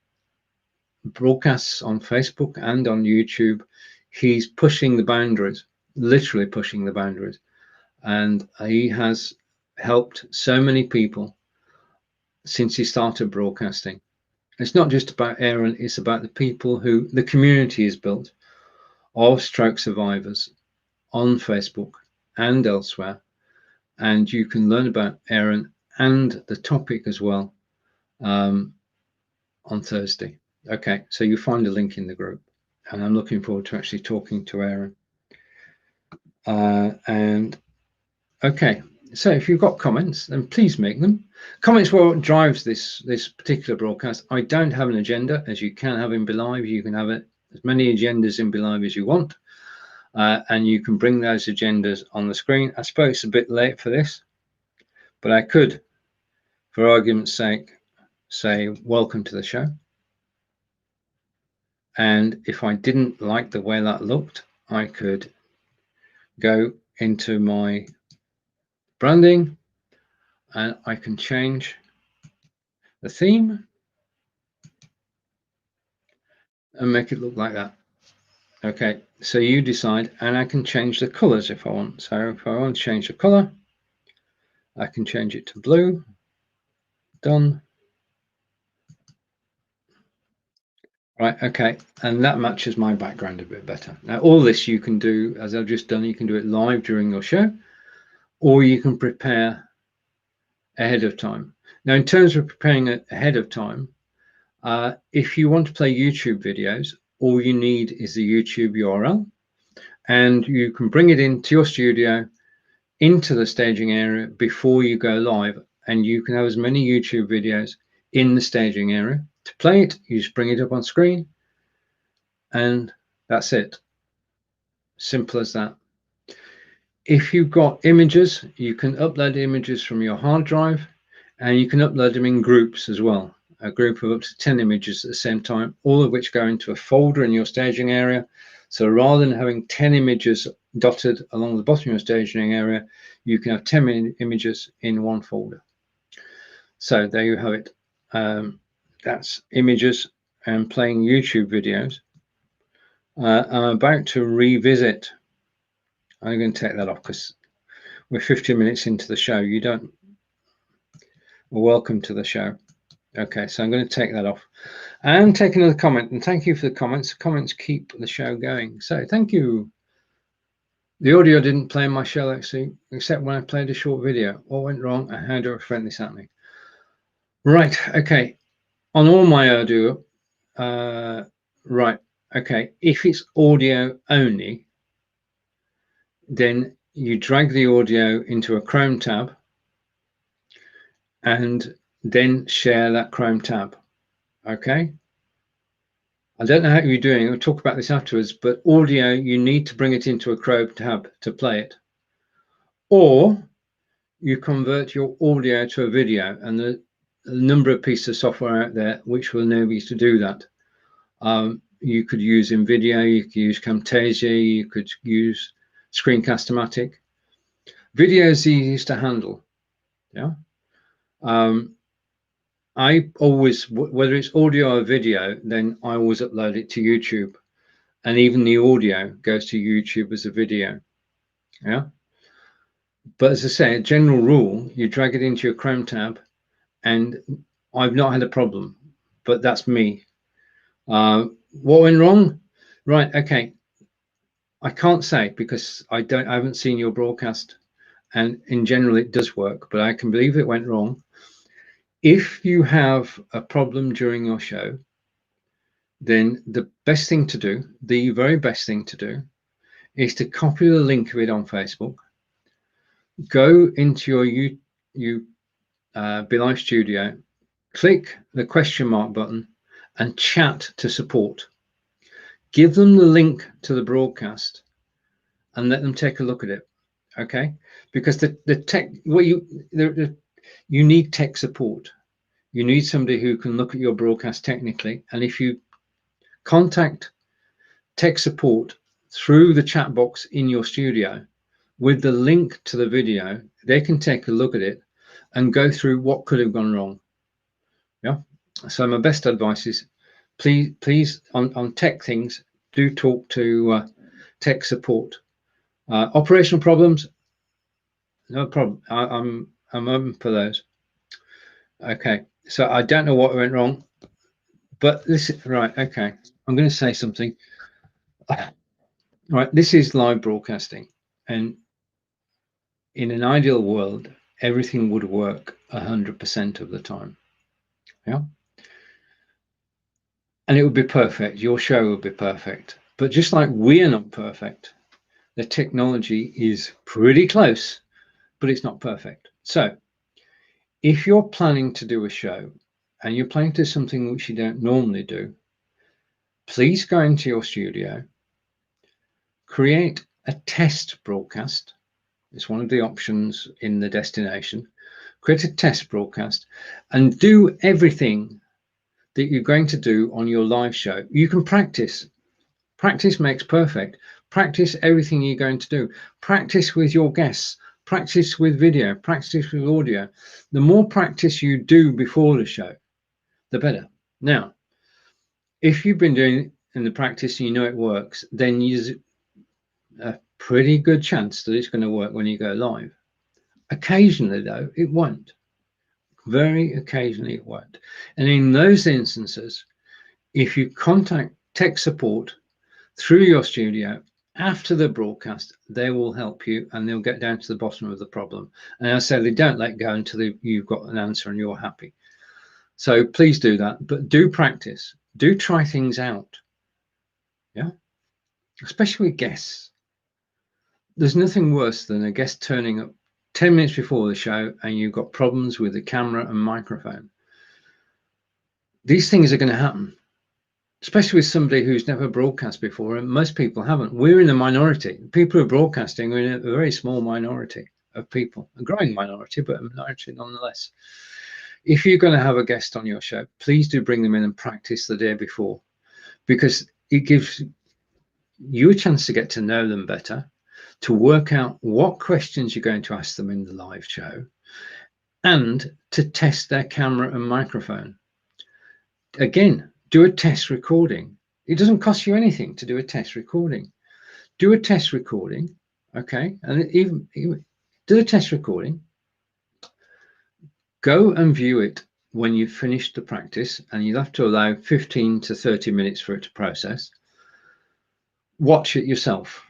broadcasts on Facebook and on YouTube. He's pushing the boundaries, literally pushing the boundaries. And he has helped so many people since he started broadcasting. It's not just about Aaron, it's about the people who the community is built of stroke survivors on Facebook and elsewhere. And you can learn about Aaron and the topic as well on Thursday. Okay, so you find a link in the group, and I'm looking forward to actually talking to Aaron. And okay, so if you've got comments, then please make them. Comments were what drives this particular broadcast. I don't have an agenda, as you can have in BeLive. You can have as many agendas in BeLive as you want, and you can bring those agendas on the screen. I suppose it's a bit late for this, but I could, for argument's sake, say welcome to the show. And if I didn't like the way that looked, I could go into my branding and I can change the theme and make it look like that. Okay, so you decide, and I can change the colors if I want. So if I want to change the color, I can change it to blue. Done. Right, okay, and that matches my background a bit better. Now, all this you can do, as I've just done, you can do it live during your show, or you can prepare ahead of time. Now, in terms of preparing it ahead of time, if you want to play YouTube videos, all you need is the YouTube URL, and you can bring it into your studio, into the staging area before you go live, and you can have as many YouTube videos in the staging area. To play it, you just bring it up on screen, and that's it. Simple as that. If you've got images, you can upload images from your hard drive, and you can upload them in groups as well. A group of up to 10 images at the same time, all of which go into a folder in your staging area. So rather than having 10 images dotted along the bottom of your staging area, you can have 10 images in one folder. So there you have it. That's images and playing YouTube videos. I'm about to revisit. I'm going to take that off because we're 15 minutes into the show. Welcome to the show. Okay, so I'm going to take that off and take another comment. And thank you for the comments. The comments keep the show going. So thank you. The audio didn't play in my show actually, except when I played a short video. What went wrong and how to prevent this happening? Right, okay. On all my audio, right, okay. If it's audio only, then you drag the audio into a Chrome tab and then share that Chrome tab. Okay. I don't know how you're doing. We'll talk about this afterwards, but audio, you need to bring it into a Chrome tab to play it. Or you convert your audio to a video, and the number of pieces of software out there which will enable you to do that. You could use InVideo, you could use Camtasia, you could use Screencast-O-Matic. Video is the easiest to handle. Yeah. I always, whether it's audio or video, then I always upload it to YouTube, and even the audio goes to YouTube as a video. Yeah. But as I say, a general rule, you drag it into your Chrome tab, and I've not had a problem, but that's me. What went wrong? Right. Okay. I can't say because I haven't seen your broadcast, and in general it does work, but I can believe it went wrong. If you have a problem during your show, then the best thing to do, the very best thing to do, is to copy the link of it on Facebook, go into your BeLive Studio, click the question mark button and chat to support. Give them the link to the broadcast and let them take a look at it. Okay, because the tech, what you need tech support. You need somebody who can look at your broadcast technically, and if you contact tech support through the chat box in your studio with the link to the video, they can take a look at it and go through what could have gone wrong. Yeah. So my best advice is please on tech things, do talk to tech support. Operational problems, no problem. I'm open for those. Okay. So I don't know what went wrong, but this is right. Okay. I'm going to say something. Right. This is live broadcasting, and in an ideal world, everything would work 100% of the time. Yeah. And it would be perfect. Your show would be perfect. But just like we're not perfect, the technology is pretty close, but it's not perfect. So if you're planning to do a show and you're planning to do something which you don't normally do, please go into your studio, create a test broadcast. It's one of the options in the destination. Create a test broadcast and do everything that you're going to do on your live show. You can practice. Practice makes perfect. Practice everything you're going to do. Practice with your guests. Practice with video. Practice with audio. The more practice you do before the show, the better. Now, if you've been doing it in the practice and you know it works, then there's a pretty good chance that it's going to work when you go live. Occasionally, though, it won't. Very occasionally, it won't. And in those instances, if you contact tech support through your studio after the broadcast, they will help you and they'll get down to the bottom of the problem. And I say they don't let go until you've got an answer and you're happy. So please do that, but do practice. Do try things out. Yeah, especially with guests. There's nothing worse than a guest turning up 10 minutes before the show and you've got problems with the camera and microphone. These things are going to happen, especially with somebody who's never broadcast before, and most people haven't. We're in the minority. People who are broadcasting are in a very small minority of people, a growing minority, but a minority nonetheless. If you're going to have a guest on your show, please do bring them in and practice the day before, because it gives you a chance to get to know them better, to work out what questions you're going to ask them in the live show, and to test their camera and microphone. Again, do a test recording. It doesn't cost you anything to do a test recording. Do a test recording, okay? And even do a test recording. Go and view it when you've finished the practice, and you'll have to allow 15 to 30 minutes for it to process. Watch it yourself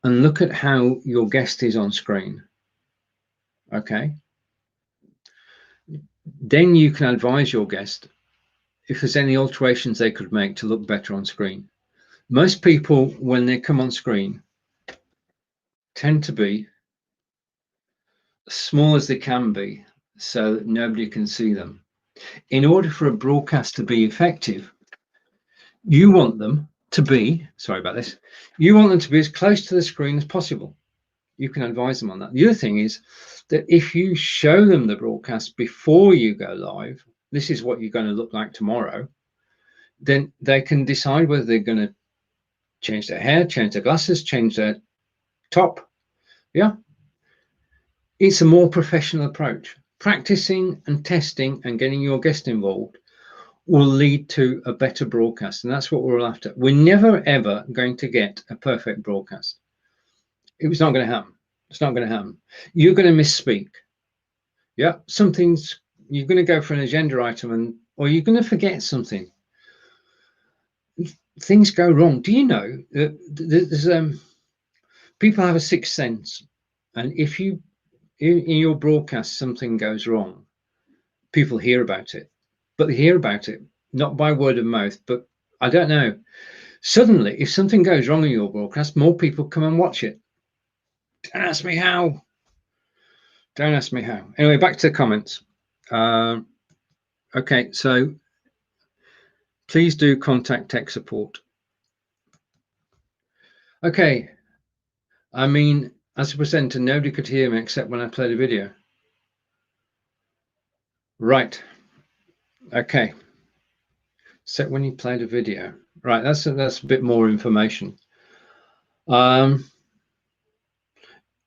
and look at how your guest is on screen, okay? Then you can advise your guest if there's any alterations they could make to look better on screen. Most people, when they come on screen, tend to be as small as they can be so that nobody can see them. In order for a broadcast to be effective, you want them to be, sorry about this, you want them to be as close to the screen as possible. You can advise them on that. The other thing is that if you show them the broadcast before you go live, this is what you're going to look like tomorrow, then they can decide whether they're going to change their hair, change their glasses, change their top. Yeah. It's a more professional approach. Practicing and testing and getting your guest involved will lead to a better broadcast. And that's what we're all after. We're never, ever going to get a perfect broadcast. It was not going to happen. It's not going to happen. You're going to misspeak. Yeah. You're going to go for an agenda item or you're going to forget something. Things go wrong. Do you know that there's people have a sixth sense, and if you in your broadcast something goes wrong, people hear about it, but they hear about it not by word of mouth, but I don't know. Suddenly, if something goes wrong in your broadcast, more people come and watch it. Don't ask me how. Don't ask me how. Anyway, back to the comments. Okay, so please do contact tech support. Okay, I mean, As a presenter, nobody could hear me except when I played a video. Right. Okay. Except when you played a video. Right. That's a bit more information. A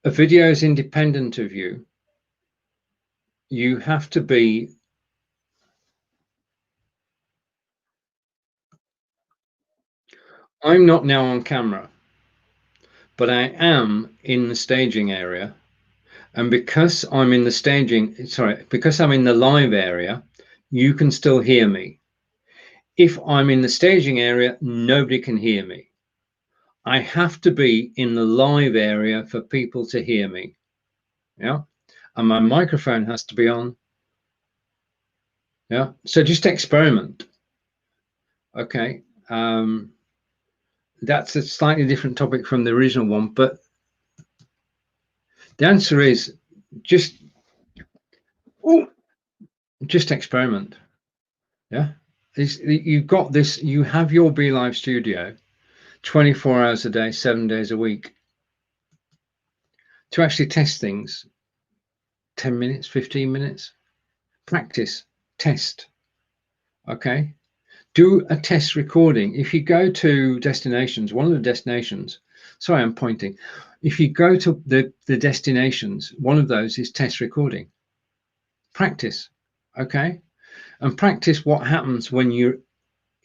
video is independent of you. You have to be. I'm not now on camera, but I am in the staging area. And because I'm in the because I'm in the live area, you can still hear me. If I'm in the staging area, nobody can hear me. I have to be in the live area for people to hear me. Yeah. And my microphone has to be on. Yeah. So just experiment. Okay. That's a slightly different topic from the original one, but the answer is just experiment. Yeah. You've got this, you have your BeLive studio 24 hours a day, 7 days a week to actually test things. 10 minutes, 15 minutes, practice, test. Okay. Do a test recording. If you go to destinations, one of the destinations, sorry, I'm pointing. If you go to the destinations, one of those is test recording. Practice. Okay. And practice what happens when you're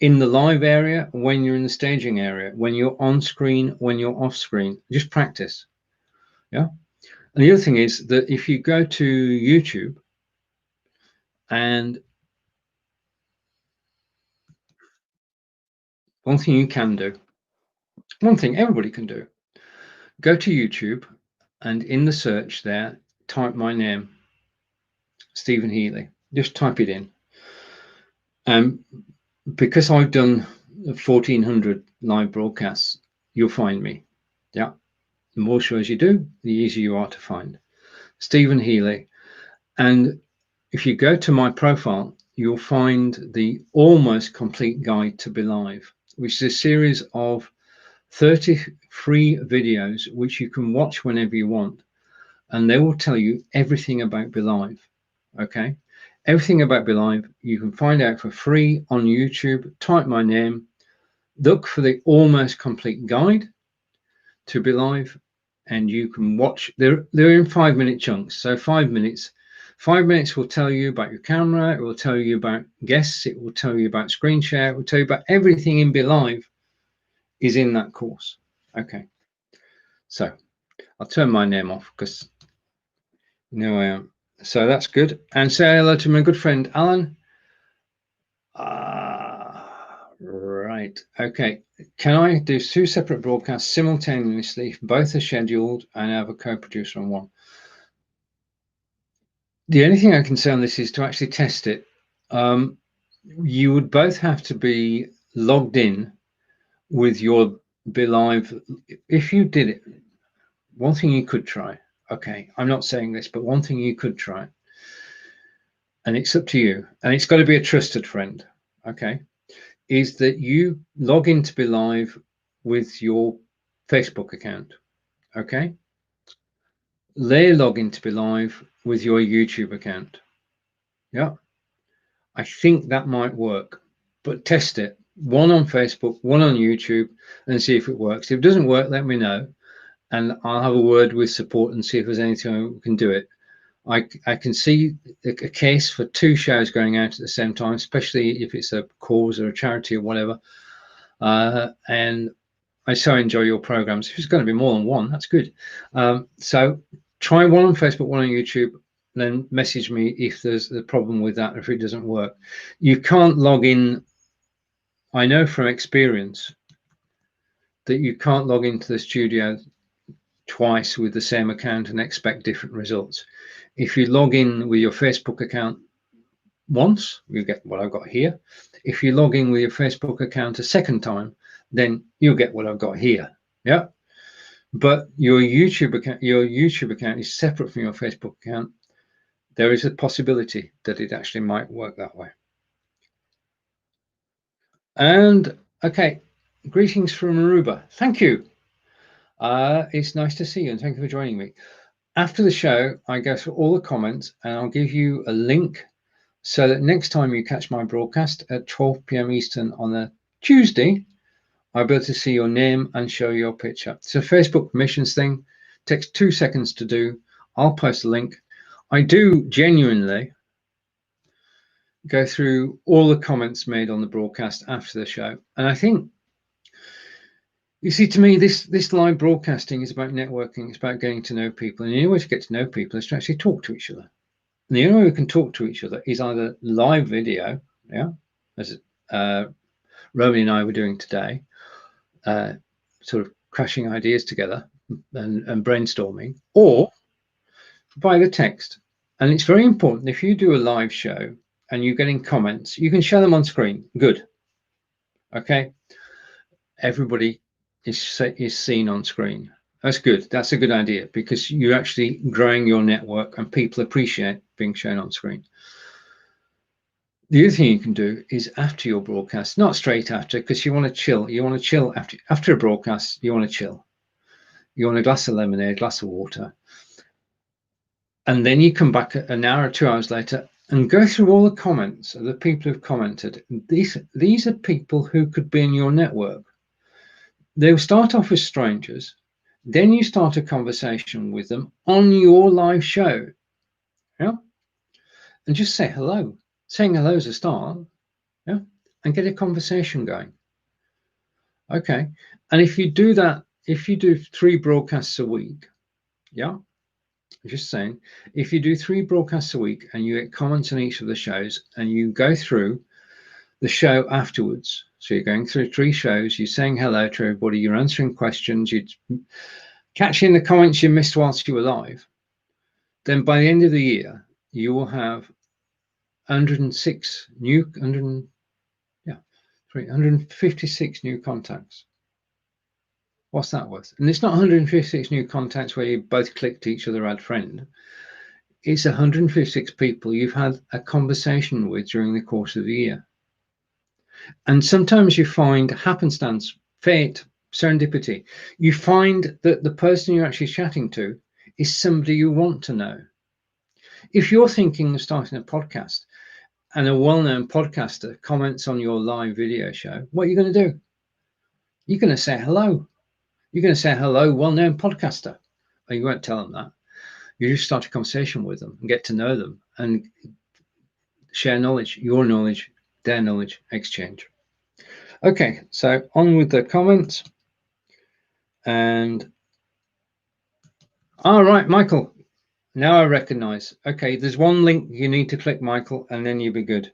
in the live area, when you're in the staging area, when you're on screen, when you're off screen. Just practice. Yeah. And the other thing is that if you go to YouTube and one thing you can do, one thing everybody can do, go to YouTube and in the search there, type my name, Stephen Healy. Just type it in. Because I've done 1,400 live broadcasts, you'll find me. Yeah. The more shows you do, the easier you are to find. Stephen Healy. And if you go to my profile, you'll find the almost complete guide to BeLive, which is a series of 30 free videos which you can watch whenever you want, and they will tell you everything about BeLive. Okay, everything about BeLive you can find out for free on YouTube. Type my name, look for the almost complete guide to BeLive, and you can watch. They're in 5-minute chunks, so 5 minutes. 5 minutes will tell you about your camera, it will tell you about guests, it will tell you about screen share, it will tell you about everything in BeLive is in that course. Okay, so I'll turn my name off because I am. So that's good. And say hello to my good friend Alan. Right. Okay. Can I do 2 separate broadcasts simultaneously if both are scheduled and have a co-producer on one? The only thing I can say on this is to actually test it. You would both have to be logged in with your BeLive. If you did it, one thing you could try. Okay, I'm not saying this, but one thing you could try, and it's up to you, and it's got to be a trusted friend. Okay, is that you log into BeLive with your Facebook account. Okay, they log into BeLive with your YouTube account. Yeah, I think that might work, but test it. One on Facebook, one on YouTube, and see if it works. If it doesn't work, let me know, and I'll have a word with support and see if there's anything we can do it. I can see a case for 2 shows going out at the same time, especially if it's a cause or a charity or whatever. And I so enjoy your programs. If it's going to be more than one, that's good. So try one on Facebook, one on YouTube, then message me if there's a problem with that, or if it doesn't work. You can't log in. I know from experience that you can't log into the studio twice with the same account and expect different results. If you log in with your Facebook account once, you get what I've got here. If you log in with your Facebook account a second time, then you'll get what I've got here. Yeah. But your YouTube account is separate from your Facebook account. There is a possibility that it actually might work that way. And okay, greetings from Aruba. Thank you. It's nice to see you, and thank you for joining me. After the show, I go through all the comments, and I'll give you a link so that next time you catch my broadcast at 12 p.m. Eastern on a Tuesday, I'll be able to see your name and show your picture. It's a Facebook permissions thing. Takes 2 seconds to do. I'll post a link. I do genuinely go through all the comments made on the broadcast after the show. And I think, you see, to me, this live broadcasting is about networking. It's about getting to know people. And the only way to get to know people is to actually talk to each other. And the only way we can talk to each other is either live video, as Romy and I were doing today, sort of crashing ideas together and brainstorming, or by the text. And it's very important, if you do a live show and you're getting comments, you can share them on screen. Good. Okay. Everybody is seen on screen. That's good. That's a good idea, because you're actually growing your network and people appreciate being shown on screen. The other thing you can do is after your broadcast, not straight after, because you want to chill. You want to chill after a broadcast. You want to chill. You want a glass of lemonade, a glass of water, and then you come back an hour or 2 hours later and go through all the comments of the people who've commented. These are people who could be in your network. They'll start off as strangers, then you start a conversation with them on your live show, and just say hello. Saying hello is a start, and get a conversation going. Okay, and if you do that, if you do 3 broadcasts a week, just saying, if you do 3 broadcasts a week and you get comments on each of the shows and you go through the show afterwards, so you're going through 3 shows, you're saying hello to everybody, you're answering questions, you're catching the comments you missed whilst you were live, then by the end of the year, you will have 156 new 356 new contacts. What's that worth? And it's not 156 new contacts where you both clicked each other, add friend. It's 156 people you've had a conversation with during the course of the year. And sometimes you find happenstance, fate, serendipity. You find that the person you're actually chatting to is somebody you want to know. If you're thinking of starting a podcast and a well-known podcaster comments on your live video show, what are you going to do? You're going to say hello. You're going to say hello, well-known podcaster. Or you won't tell them that. You just start a conversation with them and get to know them and share knowledge, your knowledge, their knowledge, exchange. Okay, so on with the comments. And all right, Michael, now I recognize. Okay, there's one link you need to click, Michael, and then you'll be good.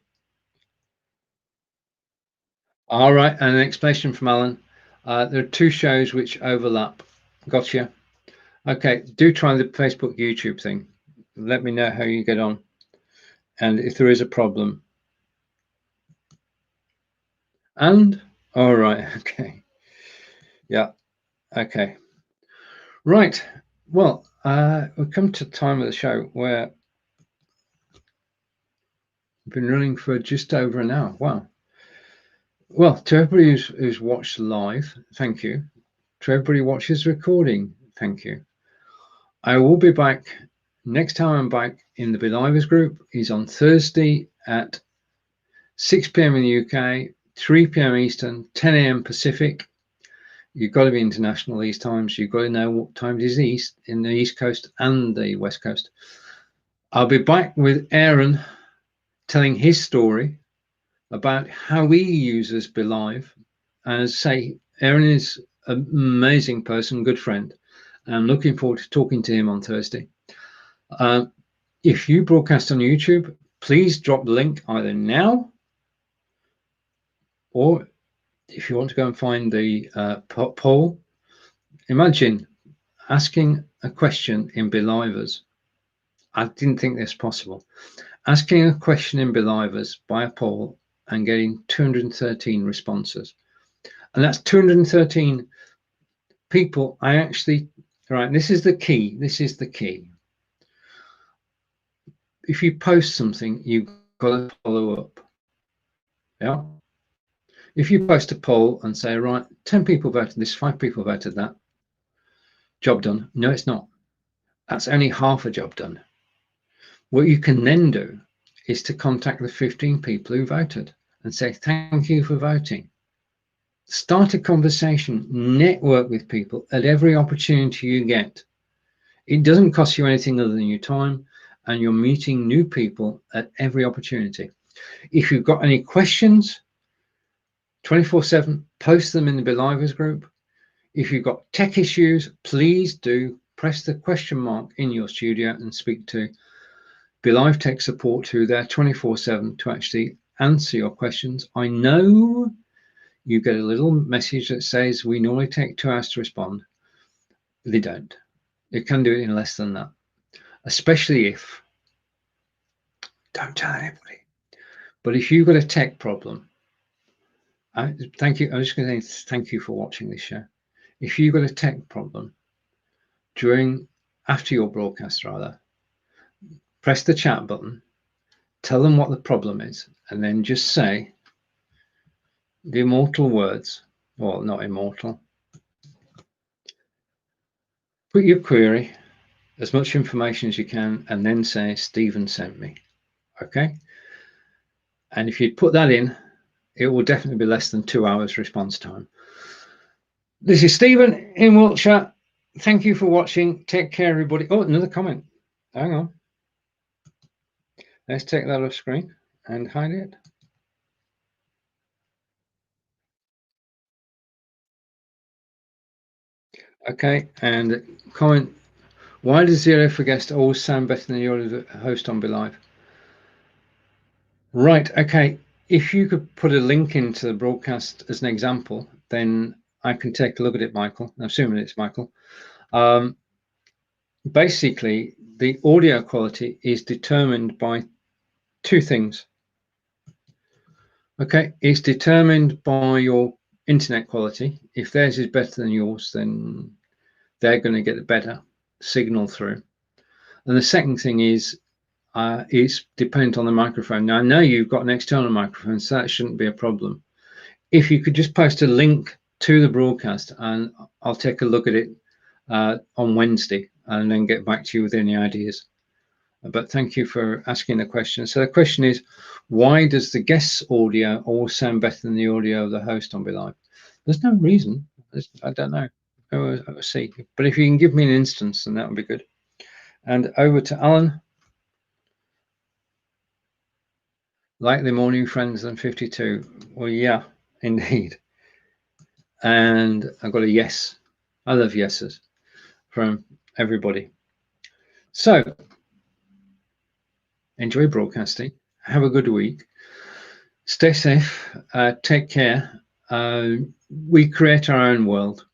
All right, and an explanation from Alan. There are 2 shows which overlap. Gotcha. Okay, do try the Facebook, YouTube thing. Let me know how you get on. And if there is a problem. And, all right, okay. Yeah, okay. Right, well, we've come to the time of the show where we've been running for just over an hour. Wow. Well, to everybody who's watched live, thank you. To everybody who watches recording, thank you. I will be back. Next time I'm back in the BeLivers group is on Thursday at 6 p.m. in the UK, 3 p.m. Eastern, 10 a.m. Pacific. You've got to be international these times. You've got to know what time it is in the East Coast and the West Coast. I'll be back with Aaron telling his story about how he uses BeLive. As say, Aaron is an amazing person, good friend. And I'm looking forward to talking to him on Thursday. If you broadcast on YouTube, please drop the link either now, or if you want to go and find the poll. Imagine asking a question in BeLivers. I didn't think this possible. Asking a question in BeLivers by a poll and getting 213 responses. And that's 213 people. Right, this is the key. This is the key. If you post something, you've got to follow up. Yeah. If you post a poll and say, right, 10 people voted this, 5 people voted that, Job done. No, it's not. That's only half a job done. What you can then do is to contact the 15 people who voted and say, thank you for voting. Start a conversation, network with people at every opportunity you get. It doesn't cost you anything other than your time, and you're meeting new people at every opportunity. If you've got any questions, 24/7, post them in the BeLivers group. If you've got tech issues, please do press the question mark in your studio and speak to BeLive Tech Support, who they're 24/7 to actually answer your questions. I know you get a little message that says we normally take 2 hours to respond. They don't. They can do it in less than that, especially if, don't tell anybody, but if you've got a tech problem, thank you. I was just going to say thank you for watching this show. If you've got a tech problem after your broadcast, rather, press the chat button, tell them what the problem is, and then just say the immortal words, well, not immortal. Put your query, as much information as you can, and then say Stephen sent me. Okay? And if you put that in, it will definitely be less than 2 hours response time. This is Stephen in Wiltshire. Thank you for watching. Take care, everybody. Oh, another comment. Hang on. Let's take that off screen and hide it. Okay, and comment. Why does Zero for Guest always sound better than the host on BeLive? Right, okay. If you could put a link into the broadcast as an example, then I can take a look at it, Michael. I'm assuming it's Michael. Basically, the audio quality is determined by 2 things. Okay, it's determined by your internet quality. If theirs is better than yours, then they're going to get a better signal through. And the second thing is it's dependent on the microphone. Now, I know you've got an external microphone, so that shouldn't be a problem. If you could just post a link to the broadcast, and I'll take a look at it on Wednesday and then get back to you with any ideas. But thank you for asking the question. So the question is, why does the guest's audio always sound better than the audio of the host on BeLive? There's no reason. I don't know. I'll see. But if you can give me an instance, then that would be good. And over to Alan. Like the morning friends and 52. Well, yeah, indeed. And I've got a yes. I love yeses from everybody. So enjoy broadcasting. Have a good week. Stay safe. Take care. We create our own world,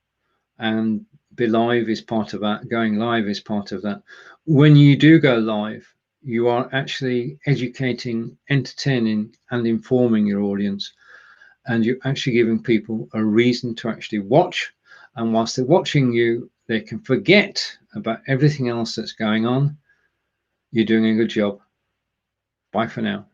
and BeLive is part of that. Going live is part of that. When you do go live, you are actually educating, entertaining, and informing your audience, and you're actually giving people a reason to actually watch. And whilst they're watching you, they can forget about everything else that's going on. You're doing a good job. Bye for now.